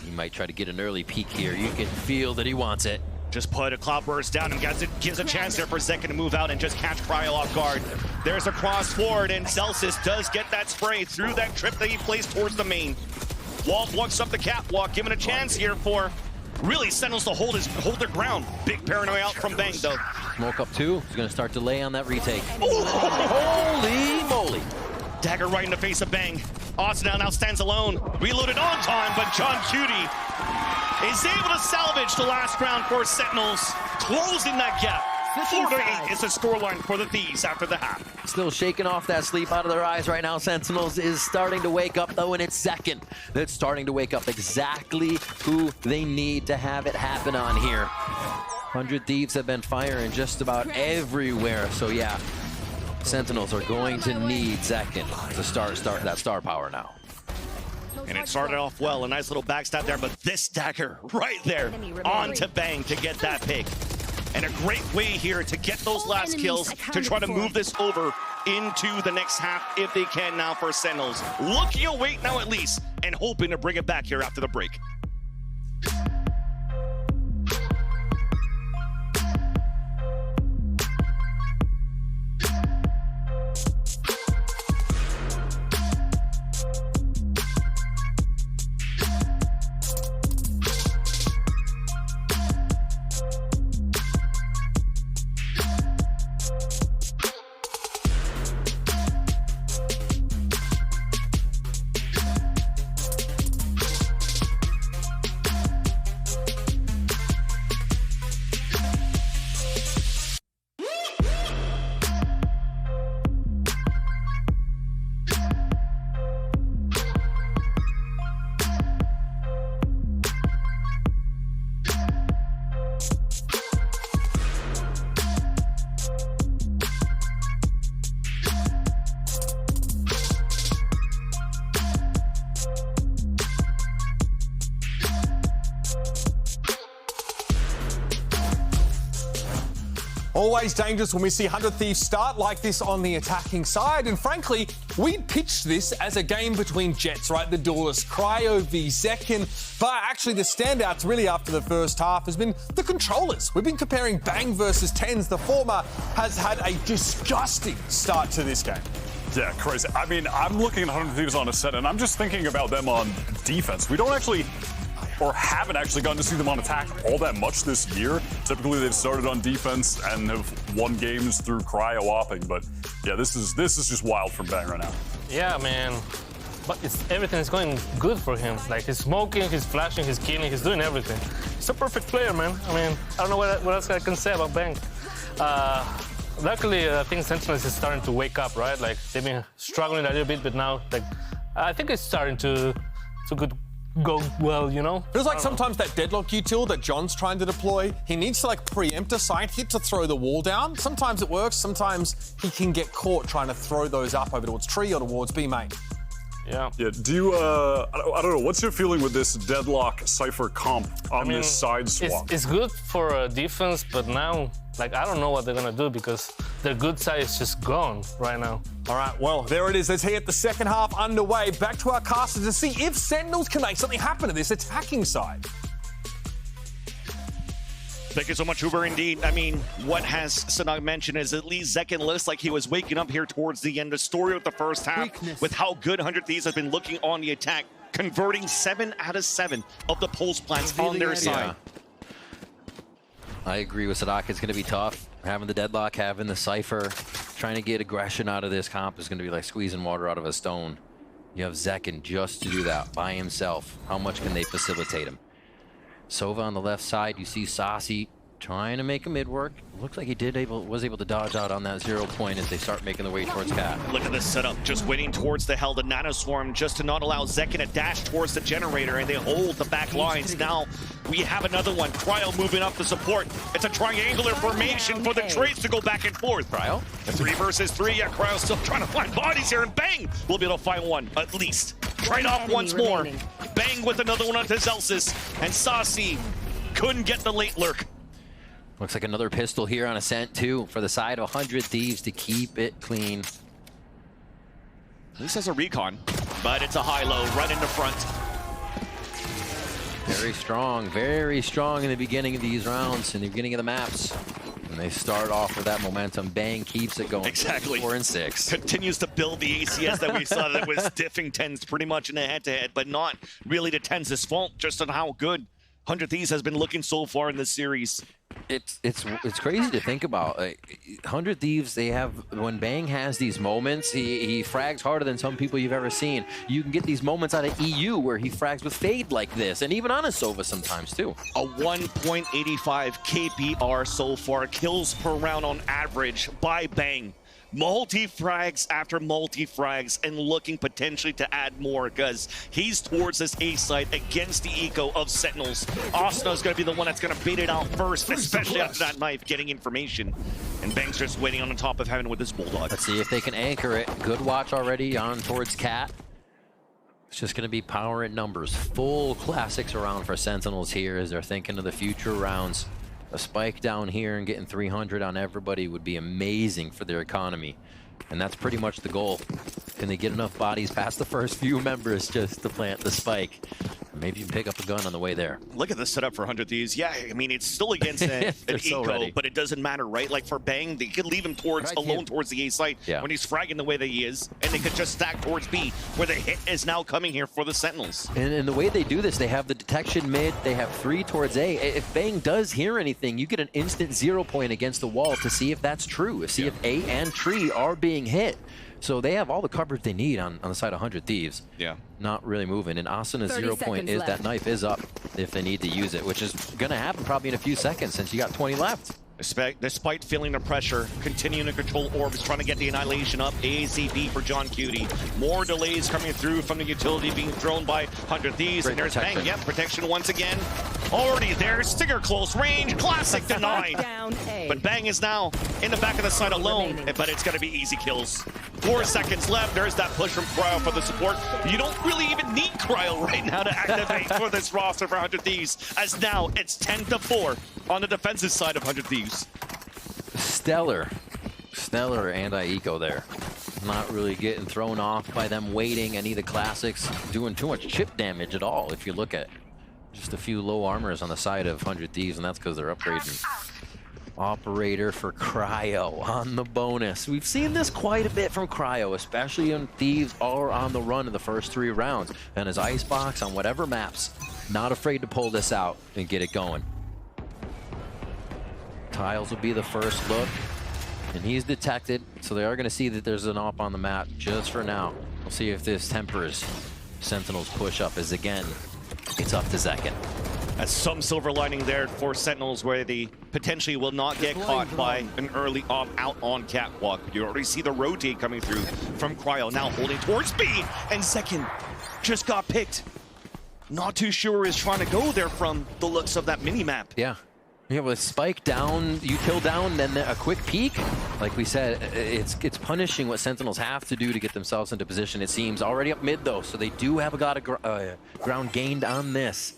He might try to get an early peek here. You can feel that he wants it. Just put a Cloudburst down and gives a chance there for Zekin to move out and just catch Cryo off guard. There's a cross forward, and Celsius does get that spray through that trip that he placed towards the main. Wall walks up the catwalk, giving a chance here for really Sentinels to hold their ground. Big paranoia out from Bang, though. Smoke up 2. He's going to start to lay on that retake. Holy moly. Dagger right in the face of Bang. Austin now stands alone. Reloaded on time, but John Cutie is able to salvage the last round for Sentinels, closing that gap. 4-8 is the scoreline for the Thieves after the half. Still shaking off that sleep out of their eyes right now. Sentinels is starting to wake up, though, and it's Zekin that's starting to wake up. Exactly who they need to have it happen on here. 100 Thieves have been firing just about everywhere, so yeah. Sentinels are going to need Zekin to start that star power now. And it started off well, a nice little backstab there, but this dagger right there on to Bang to get that pick. And a great way here to get those last kills to try to move this over into the next half if they can now for Sentinels. Looking away now at least and hoping to bring it back here after the break. Always dangerous when we see 100 Thieves start like this on the attacking side. And frankly, we pitched this as a game between Jets, right? The duelist Cryo v Zekin. But actually the standouts really after the first half has been the controllers. We've been comparing Bang versus Tens. The former has had a disgusting start to this game. Yeah, crazy. I mean, I'm looking at 100 Thieves on a set, and I'm just thinking about them on defense. We don't actually, or haven't actually gotten to see them on attack all that much this year. Typically, they've started on defense and have won games through cryo-opping. But yeah, this is just wild from Bang right now. Yeah, man. But everything's going good for him. Like, he's smoking, he's flashing, he's killing, he's doing everything. He's a perfect player, man. I mean, I don't know what else I can say about Bang. Luckily, I think Sentinels is starting to wake up, right? Like, they've been struggling a little bit, but now, like, I think it's starting to go well, you know? Feels like sometimes that deadlock util that John's trying to deploy, he needs to like preempt a side hit to throw the wall down. Sometimes it works, sometimes he can get caught trying to throw those up over towards tree or towards B main. Yeah. Yeah. Do you? I don't know. What's your feeling with this deadlock Cypher comp on this side swap? It's good for defense, but now, like, I don't know what they're gonna do because their good side is just gone right now. All right, well, there it is. Let's get the second half underway. Back to our casters to see if Sentinels can make something happen to this attacking side. Thank you so much, Uber. Indeed. I mean, what has Sanag mentioned is at least Zekin looks like he was waking up here towards the end. The story of the first half with how good 100 Thieves has been looking on the attack, converting 7 out of 7 of the pulse plants on their side. I agree with Sadak. It's going to be tough. Having the deadlock, having the Cypher, trying to get aggression out of this comp is going to be like squeezing water out of a stone. You have Zekin just to do that by himself. How much can they facilitate him? Sova on the left side, you see Saucy trying to make a mid work. Looks like he was able to dodge out on that 0 point as they start making their way towards Cat. Look at this setup, just waiting towards the hell, the Nano Swarm, just to not allow Zekin to dash towards the generator, and they hold the back lines. Now we have another one. Cryo moving up the support. It's a triangular formation for the Trace to go back and forth. Cryo? 3 versus 3. Yeah, Cryo's still trying to find bodies here, and Bang will be able to find one, at least. Right off once more. Bang with another one onto Zelsis, and Saucy couldn't get the late lurk. Looks like another pistol here on Ascent too for the side of 100 Thieves to keep it clean. At least has a recon, but it's a high-low right in the front. Very strong in the beginning of these rounds, in the beginning of the maps. And they start off with that momentum. Bang keeps it going. Exactly. 4 and 6. Continues to build the ACS that we saw that was diffing Tens pretty much in the head-to-head, but not really to Tens' fault, just on how good 100 Thieves has been looking so far in this series. It's crazy to think about. 100 Thieves, they have, when Bang has these moments, he frags harder than some people you've ever seen. You can get these moments out of EU where he frags with fade like this, and even on a Sova sometimes too. A 1.85 KPR so far, kills per round on average by Bang. Multi-frags after multi-frags, and looking potentially to add more because he's towards this A site against the eco of Sentinels. Osno is going to be the one that's going to bait it out first, especially after that knife getting information. And Bang's just waiting on the top of heaven with his Bulldog. Let's see if they can anchor it. Good watch already on towards Cat. It's just going to be power in numbers. Full classics around for Sentinels here as they're thinking of the future rounds. A spike down here and getting 300 on everybody would be amazing for their economy. And that's pretty much the goal. Can they get enough bodies past the first few members just to plant the spike? Maybe you can pick up a gun on the way there. Look at the setup for 100 Thieves. Yeah, I mean, it's still against an eco, but it doesn't matter, right? Like for Bang, they could leave him towards alone towards the A site when he's fragging the way that he is, and they could just stack towards B, where the hit is now coming here for the Sentinels. And the way they do this, they have the detection mid, they have 3 towards A. If Bang does hear anything, you get an instant 0 point against the wall to see if that's true, see if A and Tree are being hit. So they have all the coverage they need on the side of 100 Thieves. Yeah. Not really moving. And Asana's 0 point is that knife is up if they need to use it, which is going to happen probably in a few seconds since you got 20 left. Despite feeling the pressure, continuing to control Orbs, trying to get the Annihilation up. AACP for John Cutie. More delays coming through from the utility being thrown by 100 Thieves. Great and there's protection. Bang. Yep, protection once again. Already there. Stinger close range. Classic denied. But Bang is now in the back of the side alone. But it's going to be easy kills. 4 seconds left. There's that push from Cryo for the support. You don't really even need Cryo right now to activate for this roster for 100 Thieves. As now it's 10-4 on the defensive side of 100 Thieves. stellar anti-eco there. Not really getting thrown off by them waiting. Any of the classics doing too much chip damage at all. If you look at just a few low armors on the side of 100 Thieves, and that's because they're upgrading. Operator for Cryo on the bonus. We've seen this quite a bit from Cryo, especially when Thieves are on the run in the first 3 rounds. And his Icebox on whatever maps, not afraid to pull this out and get it going. Tiles will be the first look, and he's detected, so they are going to see that there's an op on the map just for now. We'll see if this tempers Sentinels push up, as again, it's up to Zekin. As some silver lining there for Sentinels, where they potentially will not get caught by an early op out on catwalk. You already see the rotate coming through from Cryo, now holding towards B, and Zekin just got picked. Not too sure is trying to go there from the looks of that mini-map. Yeah. Yeah, with Spike down, you kill down, then a quick peek. Like we said, it's punishing what Sentinels have to do to get themselves into position, it seems. Already up mid, though, so they do have a lot of ground gained on this.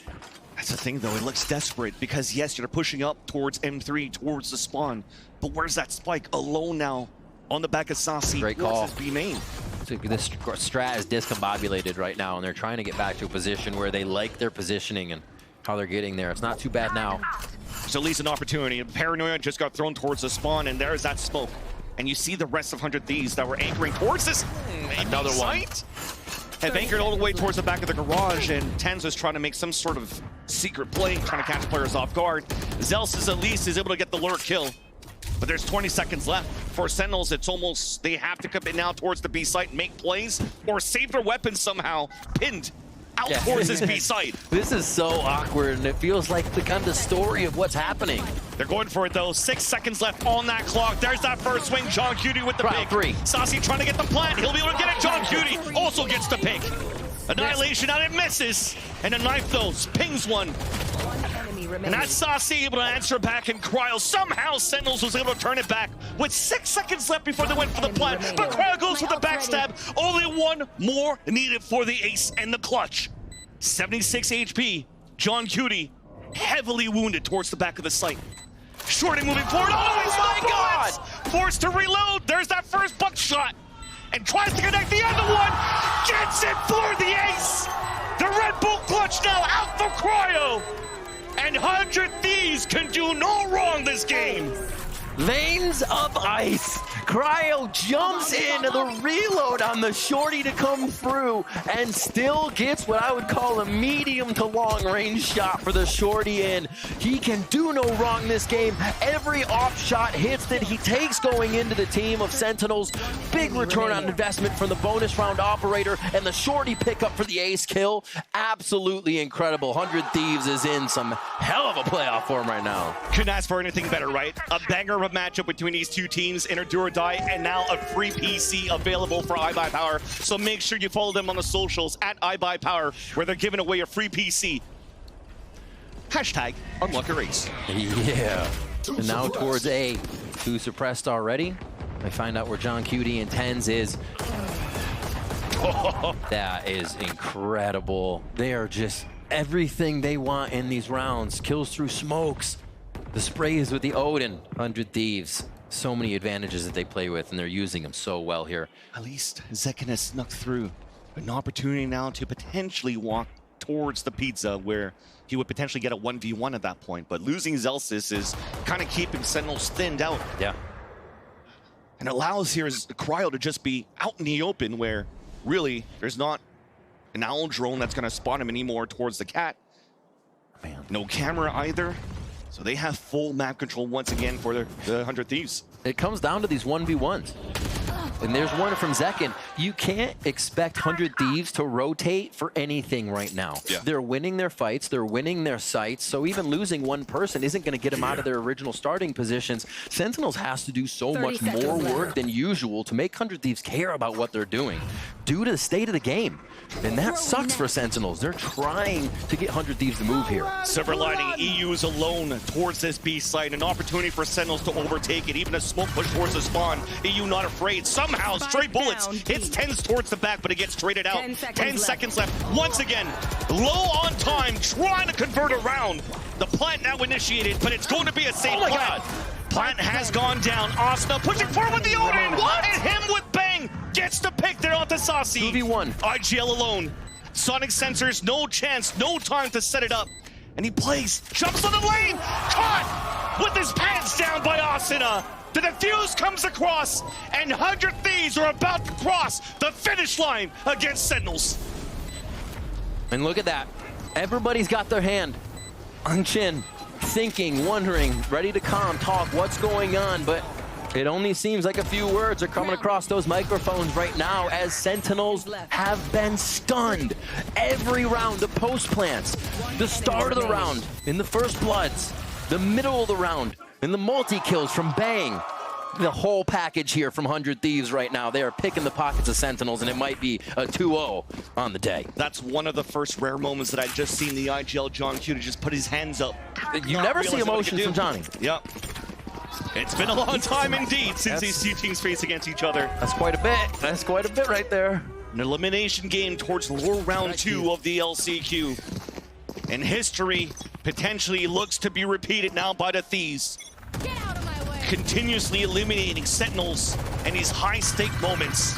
That's the thing, though. It looks desperate because, yes, you're pushing up towards M3, towards the spawn. But where's that Spike alone now on the back of Saucy? Great call. His B main. So this strat is discombobulated right now, and they're trying to get back to a position where they like their positioning and how they're getting there. It's not too bad now. There's at least an opportunity. Paranoia just got thrown towards the spawn, and there's that smoke. And you see the rest of 100 Thieves that were anchoring towards this. Another one. Have anchored all the way towards the back of the garage, and Tenz is trying to make some sort of secret play, trying to catch players off guard. Zels at least is able to get the lure kill. But there's 20 seconds left. For Sentinels, it's almost, they have to commit now towards the B site, make plays, or save their weapons somehow. Pinned out towards this B site. This is so awkward, and it feels like the kind of story of what's happening. They're going for it, though. 6 seconds left on that clock. There's that first swing. John Cutie with the pick. 3. Saucy trying to get the plant. He'll be able to get it. John Cutie also gets the pick. Annihilation out, it misses. And a knife, though, pings one. And that's Saucy able to answer back in Cryo. Somehow Sentinels was able to turn it back with 6 seconds left before they went for the plant. But Cryo goes for the backstab. Only one more needed for the ace and the clutch. 76 HP. John Cutie heavily wounded towards the back of the site. Shorty moving forward. Oh my God! Forced to reload. There's that first buckshot. And tries to connect the other one. Gets it for the ace. The Red Bull clutch now out for Cryo. And 100 Thieves can do no wrong this game. Veins of ice. Cryo jumps in the reload on the shorty to come through and still gets what I would call a medium to long range shot for the shorty in. He can do no wrong this game. Every off shot hits that he takes going into the team of Sentinels. Big return on investment from the bonus round operator, and the shorty pickup for the ace kill. Absolutely incredible. 100 Thieves is in some hell of a playoff form right now. Couldn't ask for anything better, right? A banger of a matchup between these two teams, Inner Do or Die, and now a free PC available for iBuyPower. So make sure you follow them on the socials at iBuyPower, where they're giving away a free PC. Hashtag unlock a race. Yeah. And now towards A. 2 suppressed already. I find out where John Cutie and Tenz is. That is incredible. They are just everything they want in these rounds. Kills through smokes. The sprays with the Odin. 100 Thieves. So many advantages that they play with, and they're using them so well here. At least Zekin has snuck through. An opportunity now to potentially walk towards the pizza, where he would potentially get a 1v1 at that point. But losing Zelsis is kind of keeping Sentinels thinned out. Yeah. And allows here is Cryo to just be out in the open, where really there's not an owl drone that's going to spawn him anymore towards the cat. Man. No camera either. So they have full map control once again for the 100 Thieves. It comes down to these 1v1s. And there's one from Zekin. You can't expect 100 Thieves to rotate for anything right now. Yeah. They're winning their fights, they're winning their sites, so even losing one person isn't going to get them out of their original starting positions. Sentinels has to do so much more work than usual to make 100 Thieves care about what they're doing due to the state of the game. And that sucks for Sentinels. They're trying to get 100 Thieves to move here. Silver lining, EU is alone towards this B site. An opportunity for Sentinels to overtake it. Even a smoke push towards the spawn. EU not afraid. Somehow, straight bullets hits Tenz towards the back, but it gets traded out. 10 seconds left. Once again, low on time, trying to convert around. The plant now initiated, but it's going to be a safe plant. Plant has gone down. Asuna pushing forward with the Odin. What? And him with Bang gets the pick there onto Saucy. 2v1. IGL alone. Sonic sensors, no chance, no time to set it up. And he plays, jumps on the lane, caught with his pants down by Asuna. The defuse comes across, and 100 Thieves are about to cross the finish line against Sentinels. And look at that. Everybody's got their hand on chin, thinking, wondering, ready to talk what's going on, but it only seems like a few words are coming across those microphones right now as Sentinels have been stunned. Every round, the post plants, the start of the round, in the first bloods, the middle of the round, and the multi-kills from Bang. The whole package here from 100 Thieves right now. They are picking the pockets of Sentinels, and it might be a 2-0 on the day. That's one of the first rare moments that I just seen the IGL John Q to just put his hands up. You never see emotion from Johnny. Yep. It's been a long time indeed since these two teams face against each other. That's quite a bit. That's quite a bit right there. An elimination game towards lure round 2 of the LCQ. And history potentially looks to be repeated now by the Thieves. Continuously eliminating Sentinels in these high-stake moments.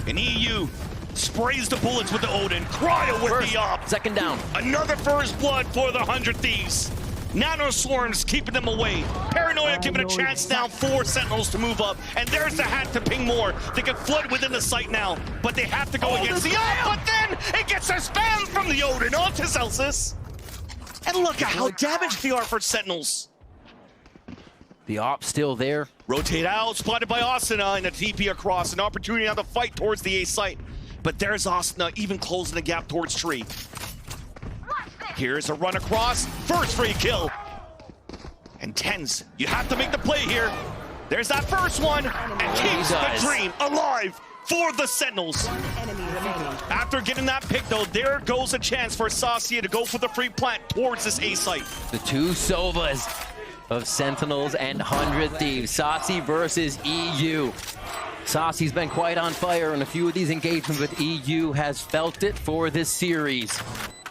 And EU sprays the bullets with the Odin. Cryo with the op. Second down. Another first blood for the 100 Thieves. Nano Swarms keeping them away. Paranoia giving a chance now for Sentinels to move up. And there's the hat to ping more. They can flood within the site now, but they have to go against the op. But then it gets a spam from the Odin onto Celsius. And look at how damaged they are for Sentinels. The op still there. Rotate out, spotted by Asuna, and a TP across. An opportunity now to fight towards the A site. But there's Asuna even closing the gap towards Tree. Here's a run across. First free kill. And Tens, you have to make the play here. There's that first one. And keeps the dream alive for the Sentinels. After getting that pick, though, there goes a chance for Saucy to go for the free plant towards this A site. The two Sovas of Sentinels and 100 Thieves. Saucy versus EU. Saucy's been quite on fire in a few of these engagements, but EU has felt it for this series.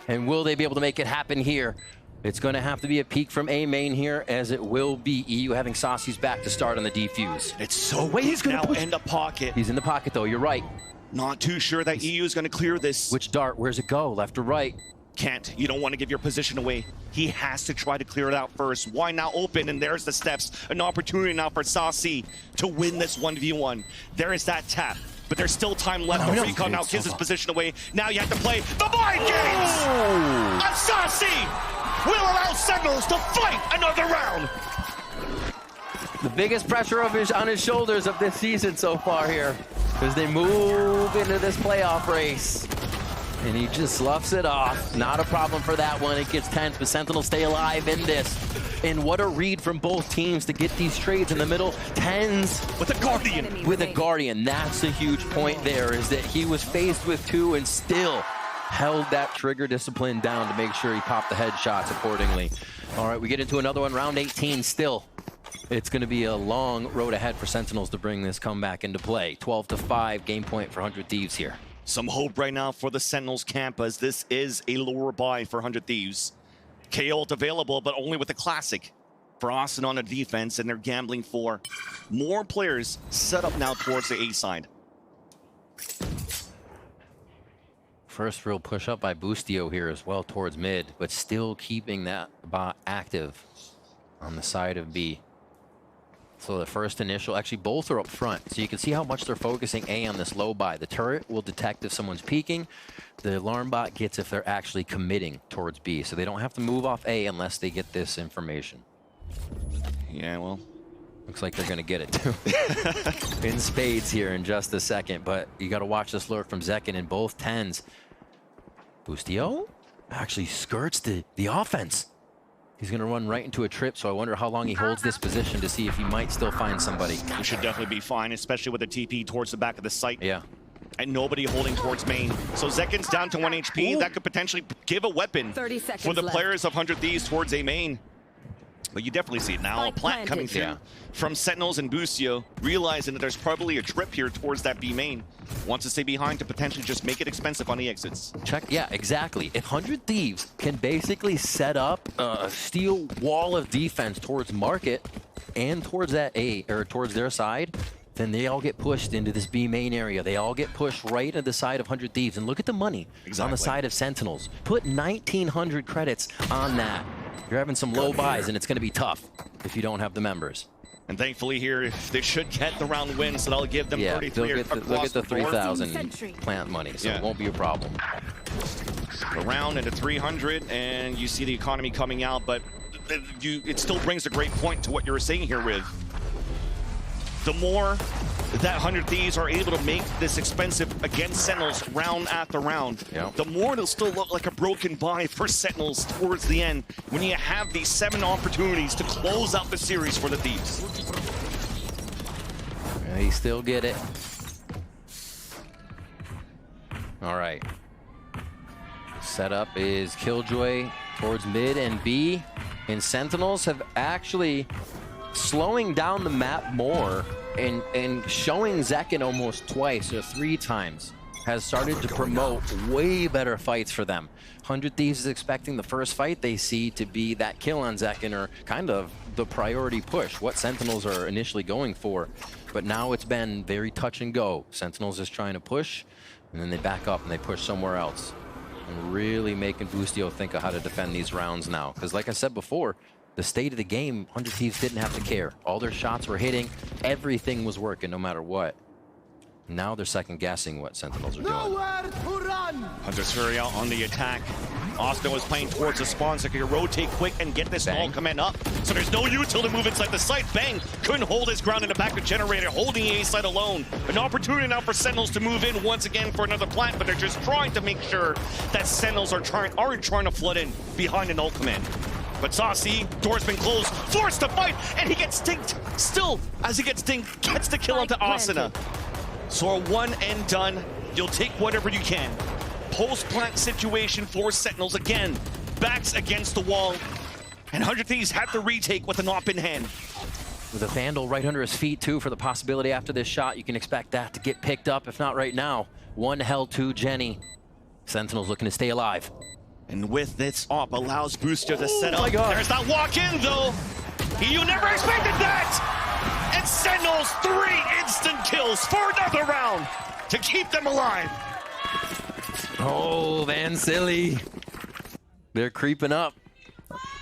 And will they be able to make it happen here? It's going to have to be a peek from A main here, as it will be EU having Saucy's back to start on the defuse. It's so he's now in the pocket. He's in the pocket, though. You're right. Not too sure that EU is going to clear this. Which dart? Where's it go? Left or right? Can't. You don't want to give your position away. He has to try to clear it out first. Why now open? And there's the steps. An opportunity now for Saucy to win this 1v1. There is that tap. But there's still time left. The Recon now gives his position away. Now you have to play the mind games! And Saucy will allow Sentinels to fight another round! The biggest pressure on his shoulders of this season so far here, as they move into this playoff race. And he just sloughs it off. Not a problem for that one. It gets tense, but Sentinels stay alive in this. And what a read from both teams to get these trades in the middle. Tens with a Guardian. With a Guardian. That's the huge point there, is that he was faced with two and still held that trigger discipline down to make sure he popped the headshots accordingly. All right, we get into another one, round 18 still. It's going to be a long road ahead for Sentinels to bring this comeback into play. 12-5 game point for 100 Thieves here. Some hope right now for the Sentinels camp, as this is a lower buy for 100 Thieves. KO available, but only with a classic for Austin on the defense, and they're gambling for more players set up now towards the A side. First real push up by Boostio here as well towards mid, but still keeping that bot active on the side of B. So the first initial, actually both are up front. So you can see how much they're focusing A on this low buy. The turret will detect if someone's peeking. The alarm bot gets if they're actually committing towards B. So they don't have to move off A unless they get this information. Yeah, well. Looks like they're gonna get it too. In spades here in just a second, but you gotta watch this lurk from Zekin in both tens. Boostio actually skirts the offense. He's going to run right into a trip, so I wonder how long he holds this position to see if he might still find somebody. He should definitely be fine, especially with the TP towards the back of the site. Yeah. And nobody holding towards main. So Zekin's down to 1 HP. Ooh. That could potentially give a weapon for the players of 100 Thieves towards A main. But you definitely see it now. A plant coming through from Sentinels and Boostio, realizing that there's probably a trip here towards that B main. Wants to stay behind to potentially just make it expensive on the exits. Check, yeah, exactly. If 100 Thieves can basically set up a steel wall of defense towards market, and towards that A, or towards their side, then they all get pushed into this B main area. They all get pushed right at the side of 100 Thieves. And look at the money on the side of Sentinels. Put 1,900 credits on that. You're having some low buys, and it's going to be tough if you don't have the members. And thankfully here, they should get the round win, so that'll give them 33 they'll get the 3,000 Century. plant money, so it won't be a problem. A round into 300, and you see the economy coming out, but it still brings a great point to what you were saying here with the more that 100 Thieves are able to make this expensive against Sentinels round after round, the more it'll still look like a broken buy for Sentinels towards the end when you have these 7 opportunities to close out the series for the Thieves. They still get it. All right. Setup is Killjoy towards mid and B, and Sentinels have actually slowing down the map more and showing Zekin almost twice or 3 times has started to promote way better fights for them. 100 Thieves is expecting the first fight they see to be that kill on Zekin, or kind of the priority push, what Sentinels are initially going for. But now it's been very touch and go. Sentinels is trying to push, and then they back up and they push somewhere else. And really making Boostio think of how to defend these rounds now. Because like I said before, the state of the game, 100 Thieves didn't have to care. All their shots were hitting. Everything was working no matter what. Now they're second guessing what Sentinels are doing. Hunter's Fury out on the attack. Austin was playing towards the spawn, so he could rotate quick and get this small command up. So there's no util to move inside the site. Bang couldn't hold his ground in the back of Generator, holding the A site alone. An opportunity now for Sentinels to move in once again for another plant, but they're just trying to make sure that Sentinels are already trying to flood in behind an ult command. But Saucy, door's been closed, forced to fight, and he gets stinked. Still, as he gets stinked, gets the kill onto Asuna. So a one and done, you'll take whatever you can. Post-plant situation for Sentinels again. Backs against the wall, and 100 Thieves have to retake with an op in hand. With a Vandal right under his feet too for the possibility after this shot, you can expect that to get picked up, if not right now. One hell to Jenny. Sentinels looking to stay alive. And with this op, allows Boostio to set up. There's that walk in though. You never expected that! And Sentinels 3 instant kills for another round to keep them alive. Oh, Van Silly. They're creeping up.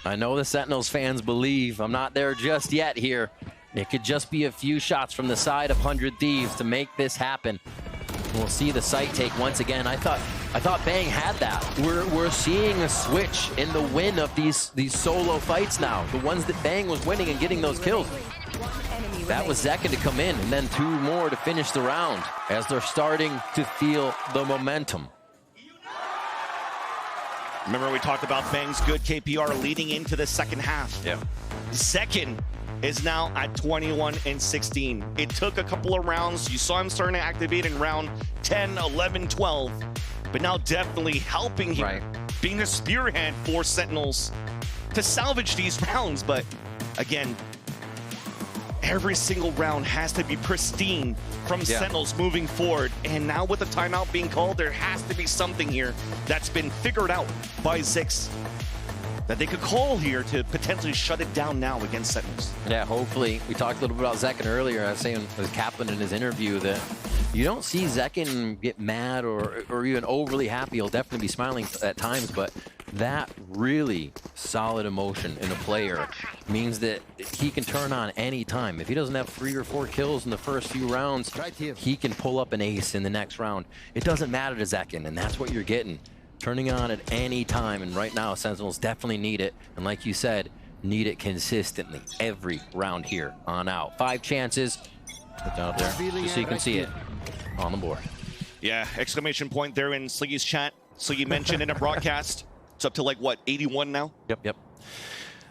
I know the Sentinels fans believe. I'm not there just yet here. It could just be a few shots from the side of 100 Thieves to make this happen. We'll see the site take once again. I thought Bang had that. We're seeing a switch in the win of these solo fights now. The ones that Bang was winning and getting those kills. That was Zekin to come in, and then 2 more to finish the round as they're starting to feel the momentum. Remember we talked about Bang's good KPR leading into the second half. Yeah. Zekin is now at 21 and 16. It took a couple of rounds. You saw him starting to activate in round 10, 11, 12. But now definitely helping him, being a spearhead for Sentinels to salvage these rounds. But again, every single round has to be pristine from Sentinels moving forward. And now with the timeout being called, there has to be something here that's been figured out by Zix that they could call here to potentially shut it down now against Sentinels. Yeah, hopefully. We talked a little bit about Zekin earlier. I was saying with Kaplan in his interview that you don't see Zekin get mad or even overly happy. He'll definitely be smiling at times, but that really solid emotion in a player means that he can turn on any time. If he doesn't have 3 or 4 kills in the first few rounds, he can pull up an ace in the next round. It doesn't matter to Zekin, and that's what you're getting. Turning on at any time, and right now Sentinels definitely need it, and like you said, need it consistently every round here on out. 5 chances, put out there just so you can see it on the board. Yeah, exclamation point there in Sliggy's chat. Sliggy mentioned in a broadcast, it's up to like what, 81 now? Yep.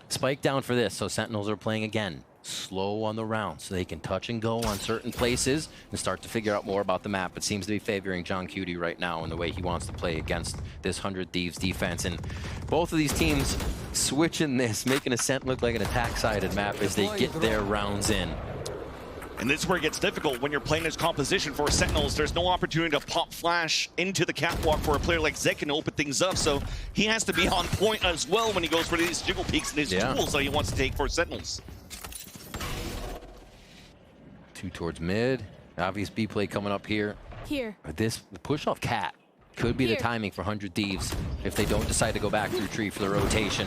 Spike down for this, so Sentinels are playing again. Slow on the round so they can touch and go on certain places and start to figure out more about the map. It seems to be favoring John Cutie right now in the way he wants to play against this 100 Thieves defense. And both of these teams switching this, making Ascent look like an attack-sided map as they get their rounds in. And this is where it gets difficult when you're playing this composition for Sentinels. There's no opportunity to pop flash into the catwalk for a player like Zekin to open things up, so he has to be on point as well when he goes for these jiggle peeks and his tools that he wants to take for Sentinels. Two towards mid. Obvious B play coming up here. Here. This push off Cat could be the timing for 100 Thieves if they don't decide to go back through tree for the rotation.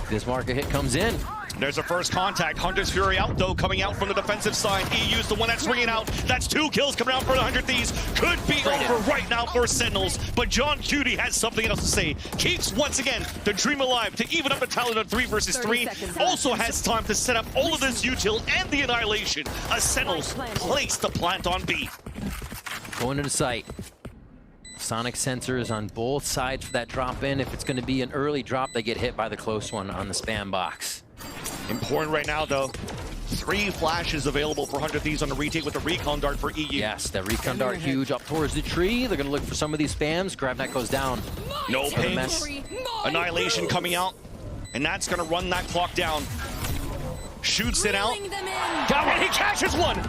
This marker hit comes in. There's a first contact. Hunter's Fury out, though, coming out from the defensive side. EU's the one that's ringing out. That's 2 kills coming out for the 100 Thieves. Could be over right now for Sentinels, but John Cutie has something else to say. Keeps, once again, the dream alive to even up the tally to 3 versus 3. Also has time to set up all of this util and the annihilation. A Sentinels place the plant on B. Going to the site. Sonic sensors on both sides for that drop in. If it's going to be an early drop, they get hit by the close one on the spam box. Important right now, though. 3 flashes available for 100 Thieves on the retake with the recon dart for EU. Yes, that recon dart huge up towards the tree. They're going to look for some of these spams. GrabNet goes down. No pings. Annihilation coming out. And that's going to run that clock down. Shoots it out. Got one. He catches one.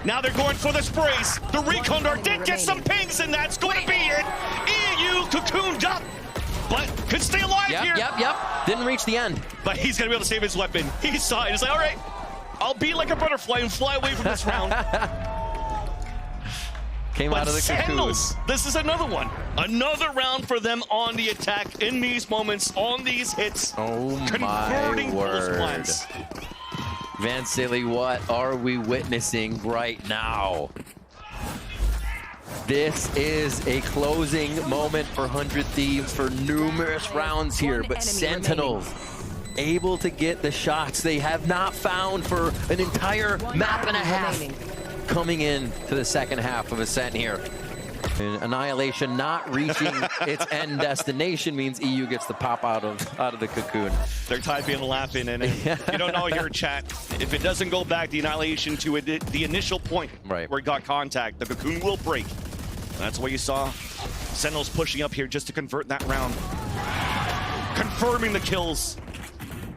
Now they're going for the sprays. The recon dart did get some pings, and that's going to be it. EU cocooned up, but could stay alive here. Yep. Didn't reach the end. But he's going to be able to save his weapon. He saw it. He's like, all right, I'll be like a butterfly and fly away from this round. Came out of the Sentinels, this is another one. Another round for them on the attack in these moments, on these hits. Oh converting my word. those plants. Van Silly, what are we witnessing right now? This is a closing moment for 100 Thieves for numerous rounds here, but Sentinels able to get the shots they have not found for an entire map and a half coming in to the second half of Ascent here. And Annihilation not reaching its end destination means EU gets the pop out of the cocoon. They're typing and laughing, and you don't know here, chat. If it doesn't go back, the Annihilation to the initial point where it got contact, the cocoon will break. And that's what you saw. Sentinels pushing up here just to convert that round. Confirming the kills.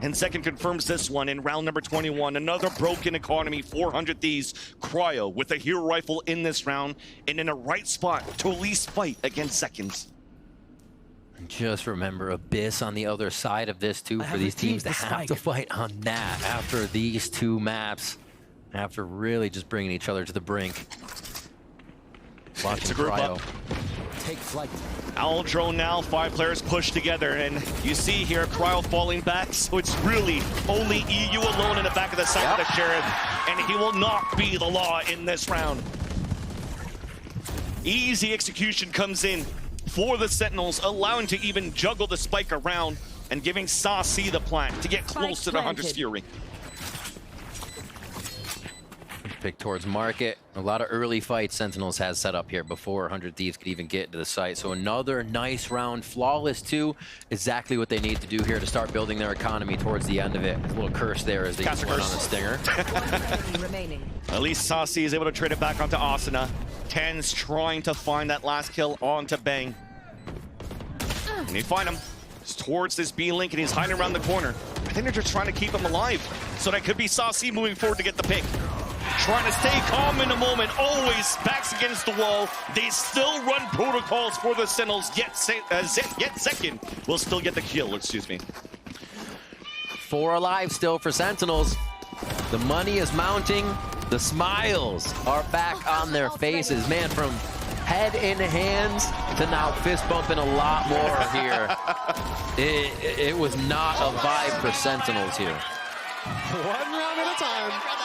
And second confirms this one in round number 21. Another broken economy, 400 Thieves. Cryo with a hero rifle in this round and in a right spot to at least fight against seconds. Just remember Abyss on the other side of this too for these teams to have to fight on that after these 2 maps. After really just bringing each other to the brink. Watching It's a group Cryo. up. Take flight. Owl drone now, 5 players pushed together, and you see here Cryo falling back, so it's really only EU alone in the back of the side of the Sheriff, and he will not be the law in this round. Easy execution comes in for the Sentinels, allowing to even juggle the spike around and giving Saucy the plant to get close to the Hunter's Fury. Pick towards market. A lot of early fights Sentinels has set up here before 100 Thieves could even get into the site. So another nice round, flawless too. Exactly what they need to do here to start building their economy towards the end of it. A little curse there as they use one on the stinger. At least Saucy is able to trade it back onto Asuna. Ten's trying to find that last kill onto Bang. And they find him. It's towards this B link and he's hiding around the corner. I think they're just trying to keep him alive. So that could be Saucy moving forward to get the pick. Trying to stay calm in the moment, always backs against the wall. They still run protocols for the Sentinels, yet second will still get the kill, excuse me. 4 alive still for Sentinels. The money is mounting. The smiles are back on their faces. Man, from head in hands to now fist bumping a lot more here. It was not a vibe for Sentinels here. 1 round at a time.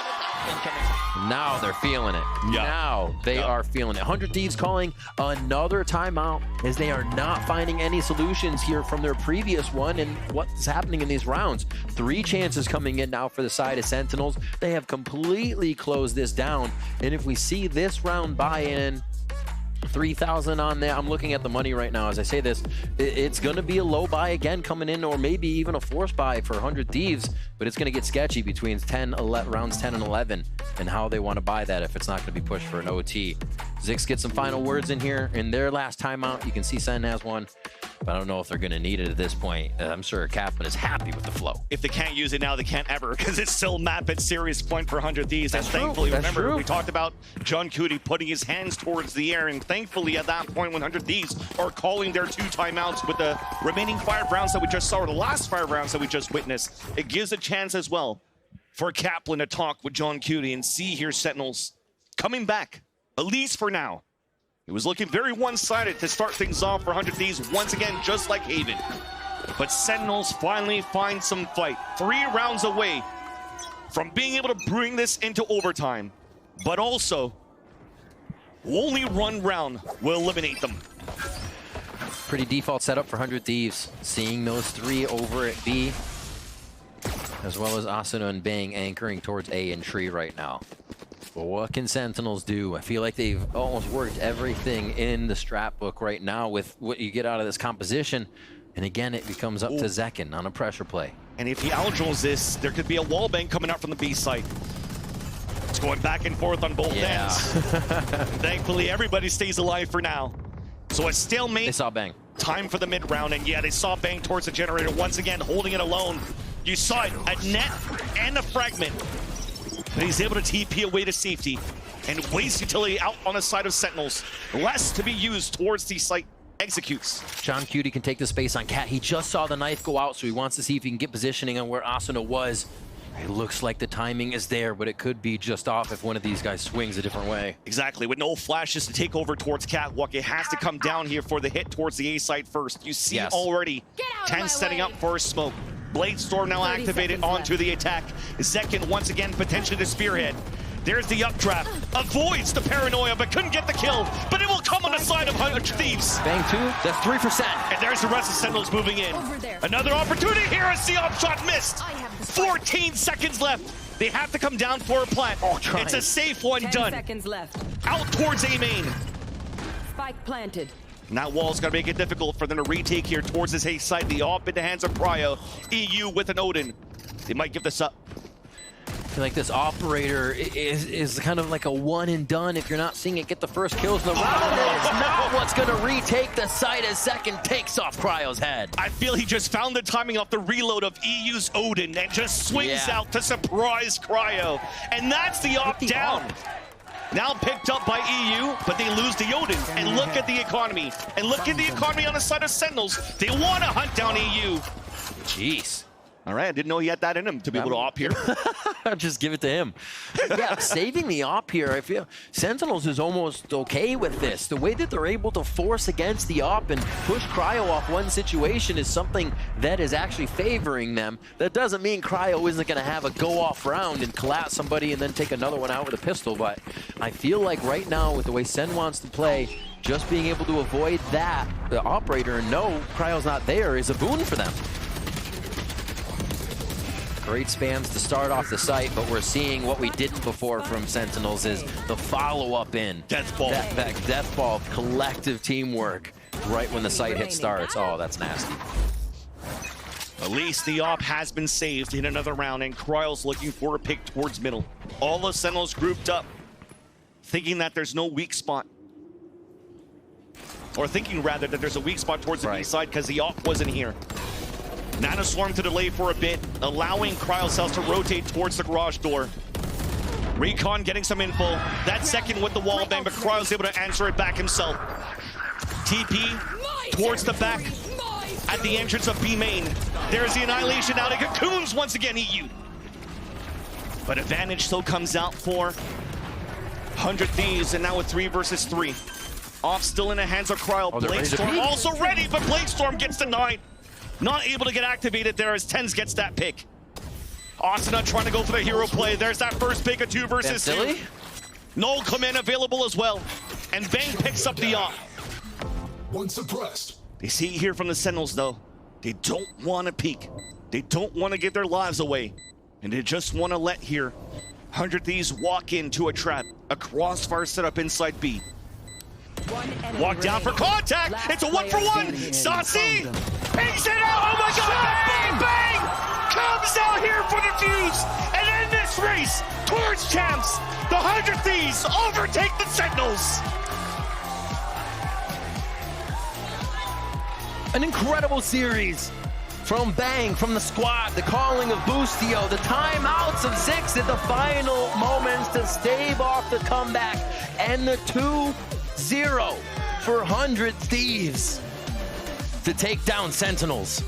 Now they're feeling it. Now they are feeling it. 100 Thieves calling another timeout as they are not finding any solutions here from their previous one and what's happening in these rounds. 3 chances coming in now for the side of Sentinels. They have completely closed this down. And if we see this round buy-in, 3,000 on there. I'm looking at the money right now as I say this. It's going to be a low buy again coming in, or maybe even a force buy for 100 Thieves, but it's going to get sketchy between rounds 10 and 11 and how they want to buy that if it's not going to be pushed for an OT. Zix gets some final words in here. In their last timeout, you can see Sen has one, but I don't know if they're going to need it at this point. I'm sure Kaplan is happy with the flow. If they can't use it now, they can't ever, because it's still map at serious point for 100 Thieves. And thankfully, remember, we talked about John Cutie putting his hands towards the air, and thankfully at that point, 100 Thieves are calling their 2 timeouts with the remaining 5 rounds that we just saw, or the last 5 rounds that we just witnessed. It gives a chance as well for Kaplan to talk with John Cutie and see here Sentinels coming back, at least for now. It was looking very one-sided to start things off for 100 Thieves once again, just like Haven. But Sentinels finally find some fight. 3 rounds away from being able to bring this into overtime. But also, only 1 round will eliminate them. Pretty default setup for 100 Thieves. Seeing those 3 over at B, as well as Asuna and Bang anchoring towards A and Tree right now. But what can Sentinels do? I feel like they've almost worked everything in the strat book right now with what you get out of this composition. And again, it becomes up to Zekin on a pressure play. And if he outdrills this, there could be a wallbang coming out from the B site. It's going back and forth on both ends. Thankfully, everybody stays alive for now. So a stalemate. They saw Bang. Time for the mid round, and yeah, they saw Bang towards the generator once again, holding it alone. You saw it, a net and a fragment. But he's able to TP away to safety and waste utility out on the side of Sentinels. Less to be used towards the site. Executes. John Cutie can take the space on Cat. He just saw the knife go out, so he wants to see if he can get positioning on where Asuna was. It looks like the timing is there, but it could be just off if one of these guys swings a different way. Exactly. With no flashes to take over towards Catwalk, it has to come down here for the hit towards the A side first. You see already 10 setting up for a smoke. Blade Storm now activated onto the attack. Zekin once again potentially the spearhead. There's the updraft. Avoids the paranoia, but couldn't get the kill. But it will come on the side of 100 Thieves. Bang 2, that's 3%. And there's the rest of Sentinels moving in. Another opportunity here as the up shot missed. 14 seconds left. They have to come down for a plant. It's a safe one. 10 done. seconds left. Out towards A main. Spike planted. And that wall's gonna make it difficult for them to retake here towards this A side. The op in the hands of Cryo. EU with an Odin. They might give this up. I feel like this operator is kind of like a one and done. If you're not seeing it get the first kills in the round, it's not what's going to retake the site as Zekin takes off Cryo's head. I feel he just found the timing off the reload of EU's Odin and just swings out to surprise Cryo. And that's the op down. Now picked up by EU, but they lose the Odin. And look at the economy. And look at the economy on the side of Sentinels. They want to hunt down EU. Jeez. All right, I didn't know he had that in him to be able to op here. Just give it to him. Yeah, saving the op here, I feel Sentinels is almost okay with this. The way that they're able to force against the op and push Cryo off one situation is something that is actually favoring them. That doesn't mean Cryo isn't going to have a go-off round and collapse somebody and then take another one out with a pistol, but I feel like right now with the way Sen wants to play, just being able to avoid that, the operator and know Cryo's not there is a boon for them. Great spams to start off the site, but we're seeing what we didn't before from Sentinels is the follow-up in. Death ball. That death ball, collective teamwork right when the site hit starts. Oh, that's nasty. At least the op has been saved in another round, and Cryo's looking for a pick towards middle. All the Sentinels grouped up, thinking that there's no weak spot. Or thinking, rather, that there's a weak spot towards the B side because the op wasn't here. Nanoswarm to delay for a bit, allowing Cryocells to rotate towards the garage door. Recon getting some info. That second with the wall bang, but Cryo's able to answer it back himself. TP towards the back at the entrance of B main. There's the annihilation out of Cocoons once again, EU. But advantage still comes out for 100 Thieves, and now with 3 versus 3. Off still in the hands of Cryo. Bladestorm also ready, but Bladestorm gets denied. Not able to get activated there as Tens gets that pick. Asuna trying to go for the hero play. There's that first pick of 2 versus 2. Null command available as well. And Bang picks up the op. One suppressed. They see here from the Sentinels though. They don't want to peek. They don't want to give their lives away. And they just want to let here 100 Thieves walk into a trap. A crossfire set up inside B. Walk down for contact. It's a 1-for-1. Saucy pings it out. Oh my God! Bang! Bang! Comes out here for the Thieves. And in this race towards champs, the 100 Thieves overtake the Sentinels. An incredible series from Bang, from the squad, the calling of Boostio, the timeouts of Zix at the final moments to stave off the comeback, and the 2-0 for 100 Thieves to take down Sentinels.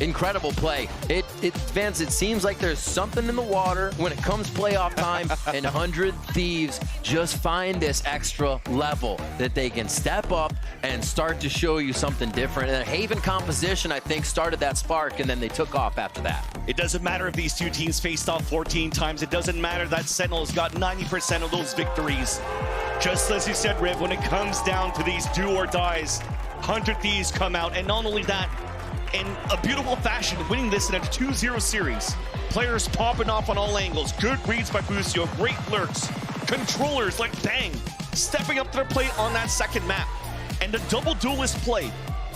incredible play. Vance, it seems like there's something in the water when it comes playoff time, and 100 Thieves just find this extra level that they can step up and start to show you something different. And the Haven composition, I think, started that spark, and then they took off after that. It doesn't matter if these two teams faced off 14 times. It doesn't matter that Sentinels got 90% of those victories. Just as you said, Riv, when it comes down to these do or dies, 100 Thieves come out, and not only that, in a beautiful fashion, winning this in a 2-0 series. Players popping off on all angles. Good reads by Busio, great lurks. Controllers like Bang, stepping up to their plate on that second map. And the double duelist play,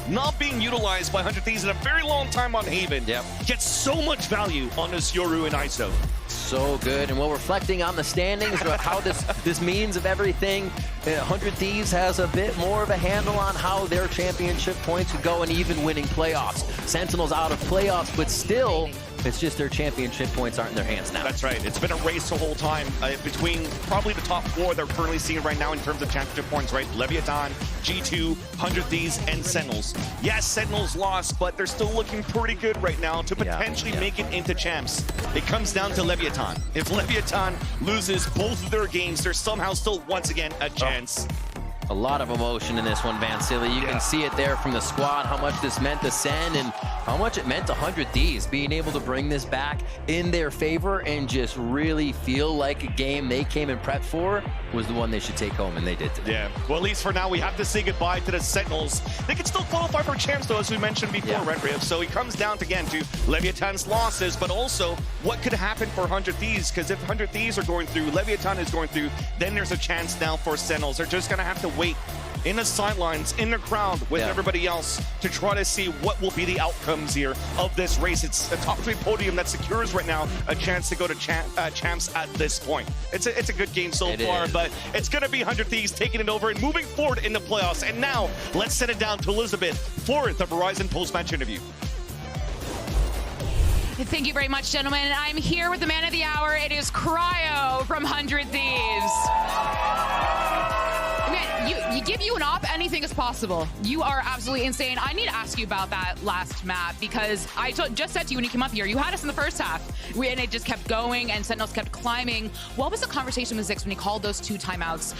not being utilized by 100 Thieves in a very long time on Haven, gets so much value on this Yoru and ISO. So good, and while reflecting on the standings, about how this means of everything, 100 Thieves has a bit more of a handle on how their championship points would go and even winning playoffs. Sentinels out of playoffs, but still, it's just their championship points aren't in their hands now. That's right. It's been a race the whole time between probably the top four they're currently seeing right now in terms of championship points, right? Leviathan, G2, 100 Thieves, and Sentinels. Yes, Sentinels lost, but they're still looking pretty good right now to potentially make it into champs. It comes down to Leviathan. If Leviathan loses both of their games, there's somehow still once again a chance. A lot of emotion in this one, Vansili. You can see it there from the squad, how much this meant to Sen and how much it meant to 100 Thieves, being able to bring this back in their favor and just really feel like a game they came and prepped for was the one they should take home, and they did today. Yeah, well, at least for now, we have to say goodbye to the Sentinels. They can still qualify for champs, though, as we mentioned before, right, Riv? So it comes down, again, to Leviathan's losses, but also what could happen for 100 Thieves, because if 100 Thieves are going through, Leviathan is going through, then there's a chance now for Sentinels. They're just going to have to wait in the sidelines, in the crowd with everybody else to try to see what will be the outcomes here of this race. It's a top 3 podium that secures right now a chance to go to champs at this point. It's a good game so far, but it's going to be 100 Thieves taking it over and moving forward in the playoffs. And now, let's send it down to Elizabeth for the Verizon post-match interview. Thank you very much, gentlemen. I'm here with the man of the hour. It is Cryo from 100 Thieves. Man, you give you an op, anything is possible. You are absolutely insane. I need to ask you about that last map, because I just said to you when you came up here, you had us in the first half, and it just kept going, and Sentinels kept climbing. What was the conversation with Zix when he called those 2 timeouts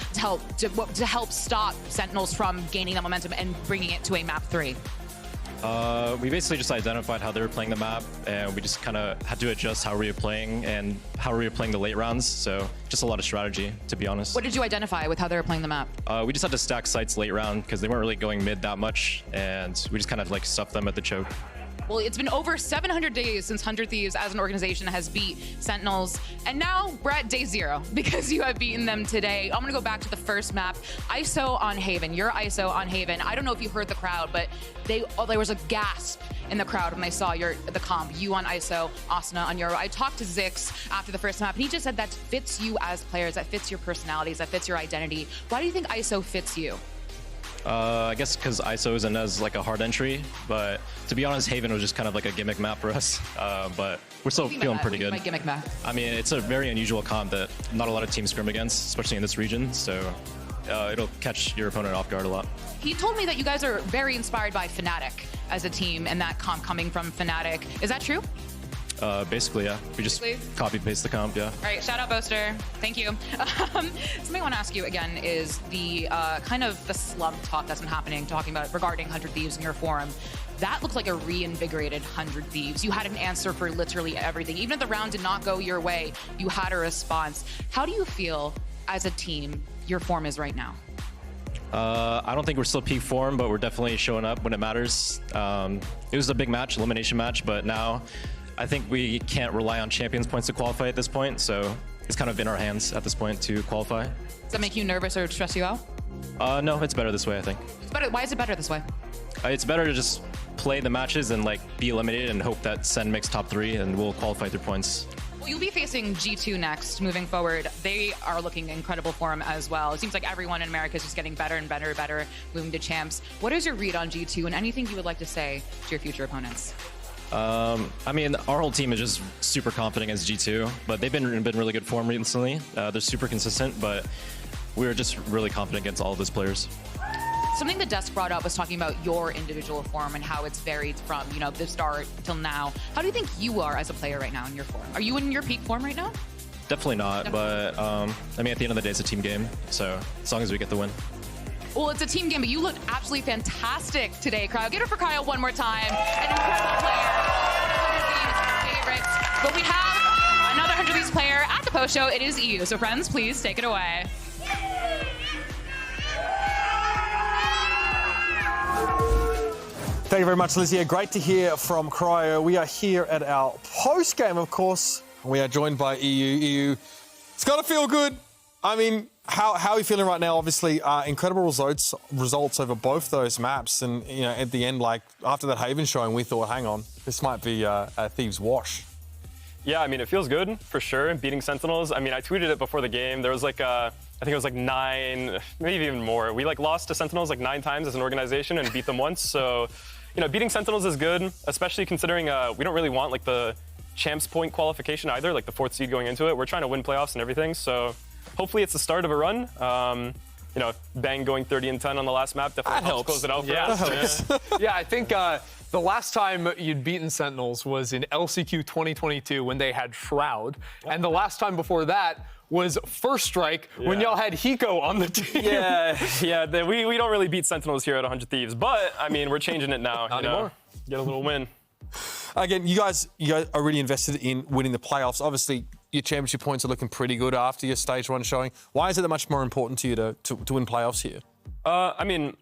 to help stop Sentinels from gaining that momentum and bringing it to a map 3? We basically just identified how they were playing the map, and we just kind of had to adjust how we were playing and how we were playing the late rounds. So just a lot of strategy, to be honest. What did you identify with how they were playing the map? We just had to stack sites late round because they weren't really going mid that much, and we just kind of like stuffed them at the choke. Well, it's been over 700 days since 100 Thieves as an organization has beat Sentinels. And now we're at day 0 because you have beaten them today. I'm going to go back to the first map. ISO on Haven. Your ISO on Haven. I don't know if you heard the crowd, but there was a gasp in the crowd when they saw the comp. You on ISO, Asuna on Euro. I talked to Zix after the first map, and he just said that fits you as players, that fits your personalities, that fits your identity. Why do you think ISO fits you? I guess because ISO isn't as like a hard entry, but to be honest, Haven was just kind of like a gimmick map for us. But we're still feeling pretty good. Gimmick map? I mean, it's a very unusual comp that not a lot of teams scrim against, especially in this region. So it'll catch your opponent off guard a lot. He told me that you guys are very inspired by Fnatic as a team, and that comp coming from Fnatic. Is that true? Basically, yeah. We just copy-paste the comp, yeah. All right, shout out Boaster. Thank you. Something I want to ask you again is the kind of the slump talk that's been happening, talking about regarding 100 Thieves in your forum. That looked like a reinvigorated 100 Thieves. You had an answer for literally everything. Even if the round did not go your way, you had a response. How do you feel as a team your form is right now? I don't think we're still peak form, but we're definitely showing up when it matters. It was a big match, elimination match, but now I think we can't rely on champions points to qualify at this point, so it's kind of in our hands at this point to qualify. Does that make you nervous or stress you out? No, it's better this way, I think. It's better. Why is it better this way? It's better to just play the matches and like be eliminated and hope that Sen makes top 3 and we'll qualify through points. Well, you'll be facing G2 next, moving forward. They are looking incredible form as well. It seems like everyone in America is just getting better and better and better, moving to champs. What is your read on G2 and anything you would like to say to your future opponents? I mean, our whole team is just super confident against G2, but they've been really good form recently. They're super consistent, but we're just really confident against all of those players. Something the desk brought up was talking about your individual form and how it's varied from, you know, the start till now. How do you think you are as a player right now in your form? Are you in your peak form right now? Definitely not, but I mean, at the end of the day, it's a team game. So as long as we get the win. Well, it's a team game, but you look absolutely fantastic today, Cryo. Get it for Cryo one more time. An incredible player. One of Thieves' favorites. But we have another 100 Thieves player at the post show. It is EU. So friends, please take it away. Thank you very much, Lizzie. Great to hear from Cryo. We are here at our post game, of course. We are joined by EU. EU, it's got to feel good. I mean, how are you feeling right now? Obviously, incredible results over both those maps. And, you know, at the end, like, after that Haven showing, we thought, hang on, this might be a Thieves wash. Yeah, I mean, it feels good, for sure, beating Sentinels. I mean, I tweeted it before the game. There was like, I think it was like 9, maybe even more. We, like, lost to Sentinels like 9 times as an organization and beat them once. So, you know, beating Sentinels is good, especially considering we don't really want, like, the champs point qualification either, like the 4th seed going into it. We're trying to win playoffs and everything, so hopefully it's the start of a run. You know, Bang going 30-10 on the last map definitely helps close it out for us. Yeah, I think the last time you'd beaten Sentinels was in LCQ 2022 when they had Shroud, and the last time before that was First Strike when y'all had Hiko on the team. Yeah, we don't really beat Sentinels here at 100 Thieves, but I mean, we're changing it now. Not anymore. Get a little win. Again, you guys are really invested in winning the playoffs. Obviously, your championship points are looking pretty good after your stage 1 showing. Why is it that much more important to you to win playoffs here? I mean,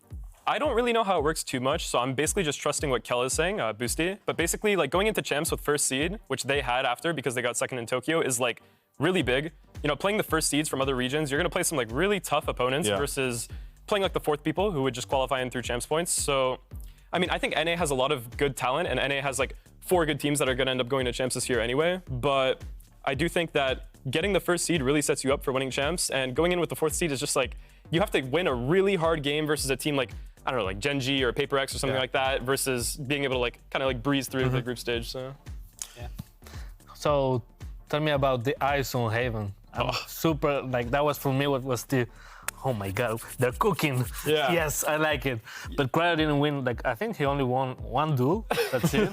I don't really know how it works too much, so I'm basically just trusting what Kel is saying, Boosty. But basically, like, going into champs with 1st seed, which they had after because they got 2nd in Tokyo, is like really big. You know, playing the 1st seeds from other regions, you're gonna play some like really tough opponents versus playing like the 4th people who would just qualify in through champs points. So, I mean, I think NA has a lot of good talent, and NA has like 4 good teams that are gonna end up going to champs this year anyway. But I do think that getting the 1st seed really sets you up for winning champs, and going in with the 4th seed is just like, you have to win a really hard game versus a team like, I don't know, like Gen.G or Paper X or something like that, versus being able to like kind of like breeze through the group stage. So, So, tell me about the eyes on Haven. I'm super, like, that was for me what was the, oh my god, they're cooking. Yes, I like it. But Cryo didn't win, like, I think he only won 1 duel. That's it.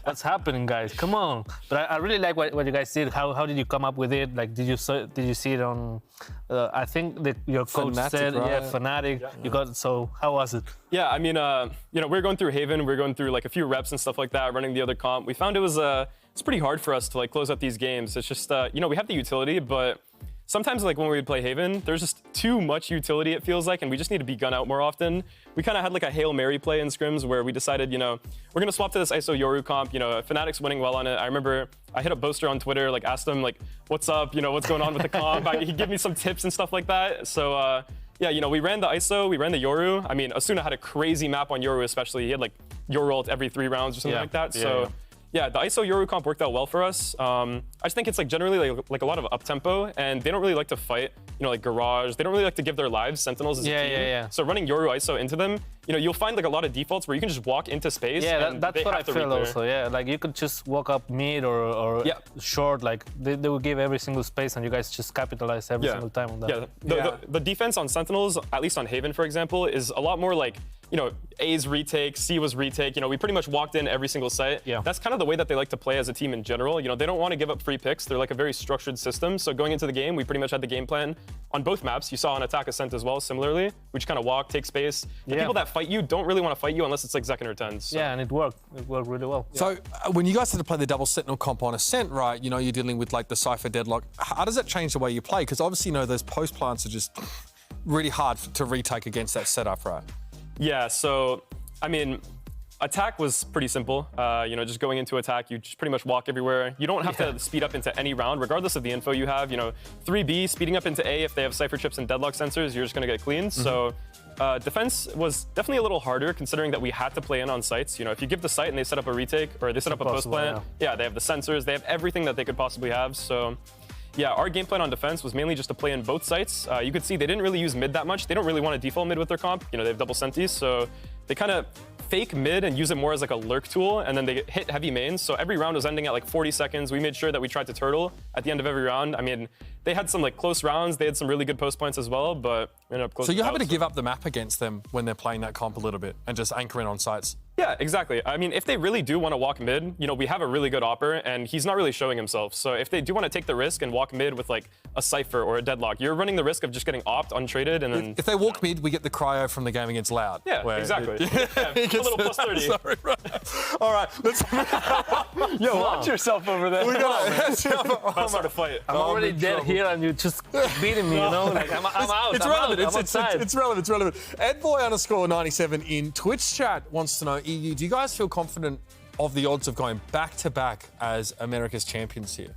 What's happening, guys? Come on. But I really like what you guys did. How did you come up with it? Like, did you see it on, I think that your coach Fnatic, said, right? Fnatic. You got, so how was it? yeah, I mean, you know, we're going through Haven, we're going through like a few reps and stuff like that, running the other comp. We found it was it's pretty hard for us to like close out these games. It's just, you know, we have the utility, but sometimes like when we would play Haven, there's just too much utility, it feels like, and we just need to be gun out more often. We kind of had like a Hail Mary play in scrims where we decided, you know, we're gonna swap to this ISO Yoru comp. You know, Fnatic's winning well on it. I remember I hit up Boaster on Twitter, like asked him like, what's up, you know, what's going on with the comp? He'd give me some tips and stuff like that. So yeah, you know, we ran the ISO, we ran the Yoru. I mean, Asuna had a crazy map on Yoru especially. He had like Yoru ult every 3 rounds or something like that. So yeah, the ISO Yoru comp worked out well for us. I just think it's like generally like a lot of up-tempo, and they don't really like to fight, you know, like Garage. They don't really like to give their lives, Sentinels as a team. So running Yoru ISO into them, you know, you'll find like a lot of defaults where you can just walk into space. Yeah, and that's they what have I to feel read also, yeah. Like, you could just walk up mid or short, like, they will give every single space, and you guys just capitalize every single time on that. The defense on Sentinels, at least on Haven, for example, is a lot more like, you know, A's retake, C was retake. You know, we pretty much walked in every single site. That's kind of the way that they like to play as a team in general. You know, they don't want to give up free picks. They're like a very structured system. So going into the game, we pretty much had the game plan on both maps. You saw on Attack Ascent as well, similarly. We just kind of walk, take space. The people that fight you don't really want to fight you unless it's like Zekken or Tens. So. Yeah, and it worked. It worked really well. So when you guys had to play the double Sentinel comp on Ascent, right, you know, you're dealing with like the Cypher deadlock. How does that change the way you play? Because obviously, you know, those post plants are just really hard to retake against that setup, right? Yeah, so, I mean, attack was pretty simple. You know, just going into attack, you just pretty much walk everywhere. You don't have to speed up into any round, regardless of the info you have. You know, 3B, speeding up into A, if they have Cypher chips and deadlock sensors, you're just gonna get cleaned. So, defense was definitely a little harder, considering that we had to play in on sites. You know, if you give the site and they set up a retake, or they set up a post plant, they have the sensors, they have everything that they could possibly have. So, yeah, our game plan on defense was mainly just to play in both sites. You could see they didn't really use mid that much. They don't really want to default mid with their comp. You know, they have double senties, so they kind of fake mid and use it more as like a lurk tool, and then they hit heavy mains. So every round was ending at like 40 seconds. We made sure that we tried to turtle at the end of every round. I mean, they had some like close rounds. They had some really good post points as well, but we ended up close. So you're happy to give up the map against them when they're playing that comp a little bit and just anchor in on sites? Yeah, exactly. I mean, if they really do want to walk mid, you know, we have a really good opper, and he's not really showing himself. So if they do want to take the risk and walk mid with like a Cypher or a Deadlock, you're running the risk of just getting opt untraded, and then... If they walk mid, we get the cryo from the game against Loud. Yeah, exactly. A little plus 30. Sorry, right. All right, let's... Yo, watch yourself over there. We got Let's start a fight. I'm already dead here, and you're just beating me, you know? Like, I'm out. It's I'm relevant. Out. It's relevant. It's relevant. Edboy_97 in Twitch chat wants to know, EU, do you guys feel confident of the odds of going back-to-back as America's champions here?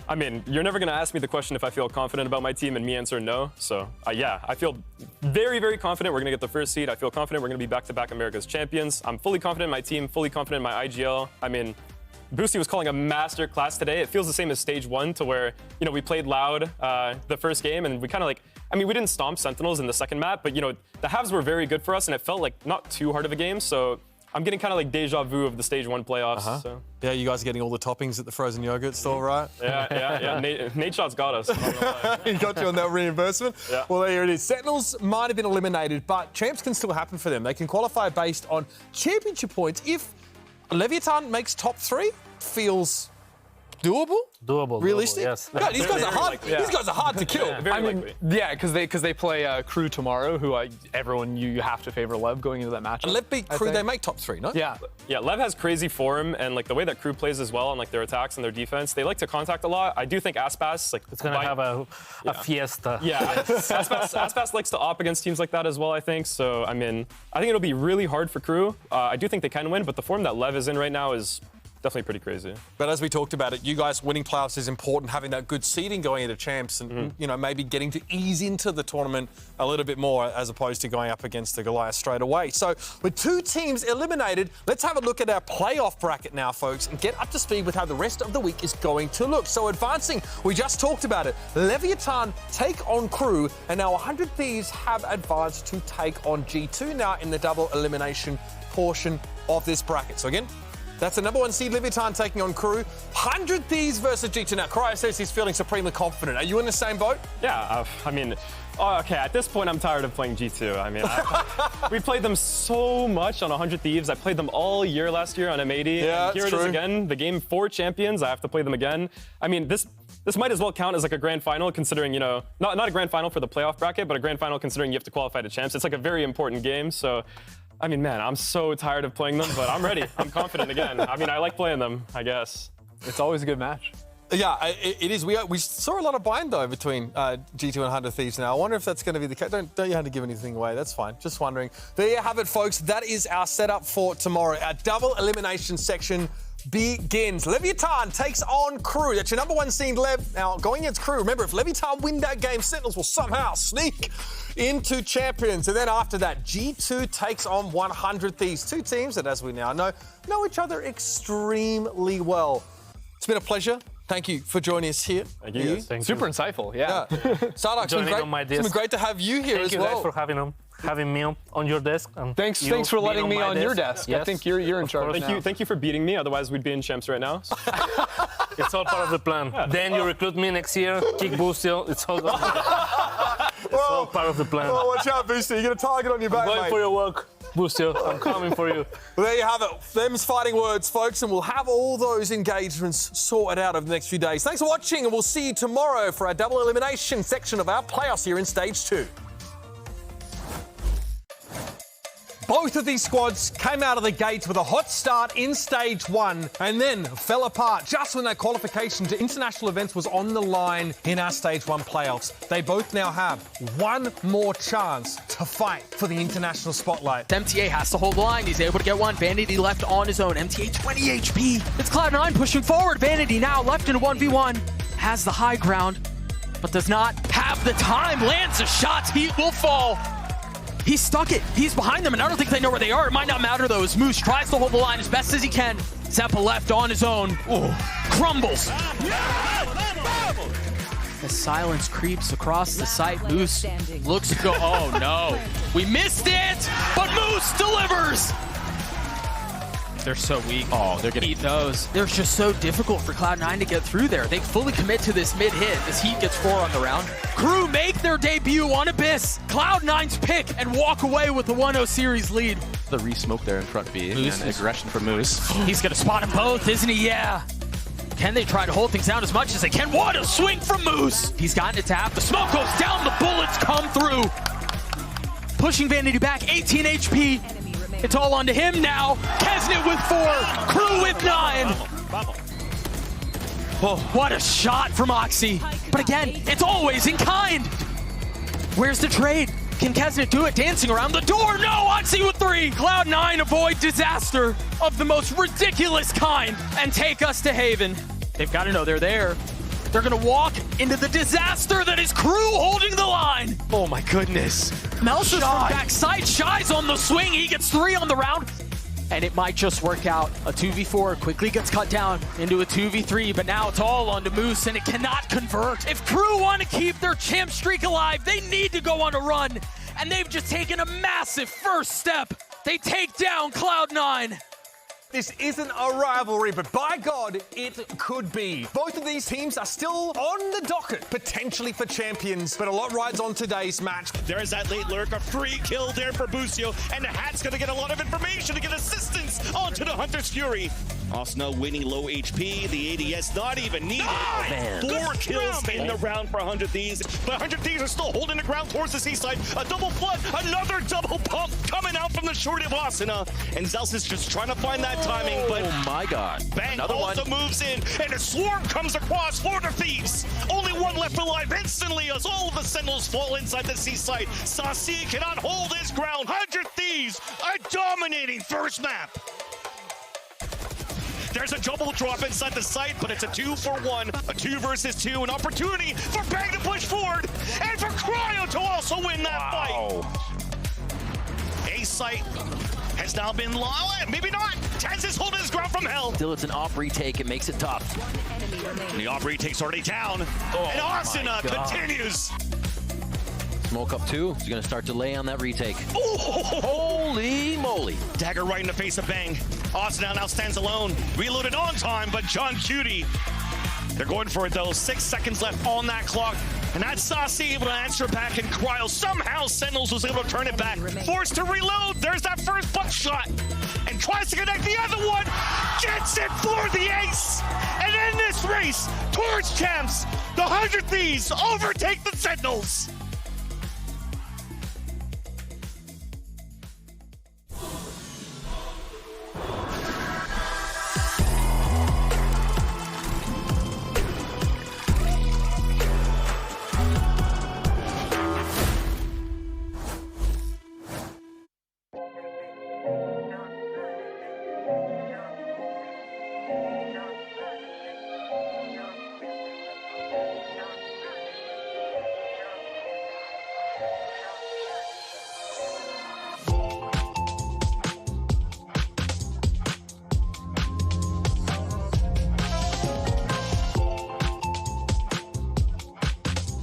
I mean, you're never going to ask me the question if I feel confident about my team and me answer no. So, yeah, I feel very, very confident we're going to get the first seed. I feel confident we're going to be back-to-back America's champions. I'm fully confident in my team, fully confident in my IGL. I mean, Boosty was calling a master class today. It feels the same as stage 1 to where, you know, we played Loud the first game, and we kind of like, I mean, we didn't stomp Sentinels in the second map, but, you know, the halves were very good for us, and it felt like not too hard of a game. So I'm getting kind of like deja vu of the stage 1 playoffs. So. Yeah, you guys are getting all the toppings at the frozen yogurt store, right? Yeah. Nate Shot's got us. He got you on that reimbursement? Yeah. Well, there it is. Sentinels might have been eliminated, but champs can still happen for them. They can qualify based on championship points. If Leviathan makes top 3, feels doable? Doable. Realistic? Yes. God, these guys are hard. These guys are hard to kill. Very likely. Yeah, because they play Crew tomorrow, who everyone you have to favor Lev going into that matchup. And Lev beat Crew, they make top 3, no? Yeah. Yeah, Lev has crazy form, and like the way that Crew plays as well, and like their attacks and their defense, they like to contact a lot. I do think Aspas, like, it's gonna have a fiesta. Yeah, Aspas likes to op against teams like that as well, I think. So I mean, I think it'll be really hard for Crew. I do think they can win, but the form that Lev is in right now is definitely pretty crazy. But as we talked about it, you guys winning playoffs is important, having that good seeding going into champs and, you know, maybe getting to ease into the tournament a little bit more as opposed to going up against the Goliath straight away. So with 2 teams eliminated, let's have a look at our playoff bracket now, folks, and get up to speed with how the rest of the week is going to look. So advancing, we just talked about it. Leviathan take on Crew, and now 100 Thieves have advanced to take on G2 now in the double elimination portion of this bracket. So again, that's the number 1 seed, Leviathan, taking on Crew. 100 Thieves versus G2. Now, Cryo says he's feeling supremely confident. Are you in the same boat? Yeah, I mean, okay, at this point, I'm tired of playing G2. I mean, we played them so much on 100 Thieves. I played them all year last year on M80. Yeah, and here it is again, the game for champions. I have to play them again. I mean, this might as well count as like a grand final, considering, you know, not a grand final for the playoff bracket, but a grand final considering you have to qualify to champs. It's like a very important game, so... I mean, man, I'm so tired of playing them, but I'm ready. I'm confident again. I mean, I like playing them, I guess. It's always a good match. Yeah, it is. We saw a lot of bind, though, between G2 and 100 Thieves now. I wonder if that's going to be the case. Don't you have to give anything away. That's fine. Just wondering. There you have it, folks. That is our setup for tomorrow. Our double elimination section begins. Leviathan takes on Crew. That's your number 1 seed, Lev. Now, going against Crew, remember, if Leviathan win that game, Sentinels will somehow sneak into champions. And then after that, G2 takes on 100 Thieves. 2 teams that, as we now know each other extremely well. It's been a pleasure. Thank you for joining us here. Thank you. Super insightful, yeah. Sardak, it's been great to have you here as well. Thank you guys for having me on your desk. And thanks for letting me on your desk. Yes. I think you're in charge now. Thank you for beating me. Otherwise, we'd be in champs right now. It's all part of the plan. Then you recruit me next year, kick Boostio. It's all part of the plan. Oh, watch out, Boostio. You're going to target on your back, going mate. for your work, Boostio. I'm coming for you. Well, there you have it. Them's fighting words, folks, and we'll have all those engagements sorted out over the next few days. Thanks for watching, and we'll see you tomorrow for our double elimination section of our playoffs here in Stage 2. Both of these squads came out of the gates with a hot start in Stage 1 and then fell apart just when their qualification to international events was on the line in our Stage 1 playoffs. They both now have one more chance to fight for the international spotlight. MTA has to hold the line. He's able to get one. Vanity left on his own. MTA 20 HP. It's Cloud9 pushing forward. Vanity now left in a 1v1. Has the high ground, but does not have the time. Lands a shot. He will fall. He stuck it. He's behind them, and I don't think they know where they are. It might not matter, though, as Moose tries to hold the line as best as he can. Zeppa left on his own. Ooh. Crumbles. As silence creeps across the site, Moose looks to go. Oh, no. We missed it, but Moose delivers. They're so weak. Oh, they're getting Eat those. They're just so difficult for Cloud9 to get through there. They fully commit to this mid hit. This Heat gets 4 on the round. Crew make their debut on Abyss. Cloud9's pick and walk away with the 1-0 series lead. the re-smoke there in front B. And aggression from Moose. He's going to spot them both, isn't he? Yeah. Can they try to hold things down as much as they can? What a swing from Moose! He's gotten it to half. The smoke goes down. The bullets come through. Pushing Vanity back. 18 HP. It's all onto him now. Kesnet with 4. Crew with 9. Oh, what a shot from Oxy. But again, it's always in kind. Where's the trade? Can Kesnet do it? Dancing around the door. No, Oxy with 3. Cloud9 avoid disaster of the most ridiculous kind and take us to Haven. They've got to know they're there. They're going to walk into the disaster that is Crew holding the line. Oh my goodness. Melsa's from backside. Shy's on the swing. He gets 3 on the round. And it might just work out. A 2v4 quickly gets cut down into a 2v3, but now it's all onto Moose, and it cannot convert. If Crew want to keep their champ streak alive, they need to go on a run, and they've just taken a massive first step. They take down Cloud9. This isn't a rivalry, but by God, it could be. Both of these teams are still on the docket, potentially for champions, but a lot rides on today's match. There's that late lurk, a free kill there for Busio, and the Hat's gonna get a lot of information to get assistance onto the Hunter's Fury. Osno winning low HP, the ADS not even needed. 4 kills in the round for 100 Thieves, but 100 Thieves are still holding the ground towards the seaside. A double flood, another double pump coming out from the short of Asuna, and Zels is just trying to find that timing, but oh my God. Bang Another also one. moves in, and a swarm comes across for the Thieves. Only one left alive instantly as all of the Sentinels fall inside the seaside. Sasi cannot hold his ground. 100 Thieves, a dominating first map. There's a double drop inside the site, but it's a 2-for-1, a 2 versus 2, an opportunity for Bang to push forward, and for Cryo to also win that fight. A site has now been maybe not. Tez is holding his ground from hell. Still, it's an op retake. It makes it tough. The op retake's already down, and Asuna continues. Smoke up 2. He's going to start to lay on that retake. Oh, holy moly. Dagger right in the face of Bang. Asuna now stands alone. Reloaded on time, but John Cutie. They're going for it though. 6 seconds left on that clock. And that's Sasi able to answer back in Cryo. Somehow Sentinels was able to turn it back. Forced to reload. There's that first buckshot. And tries to connect the other one. Gets it for the ace. And in this race towards champs, the 100 Thieves overtake the Sentinels.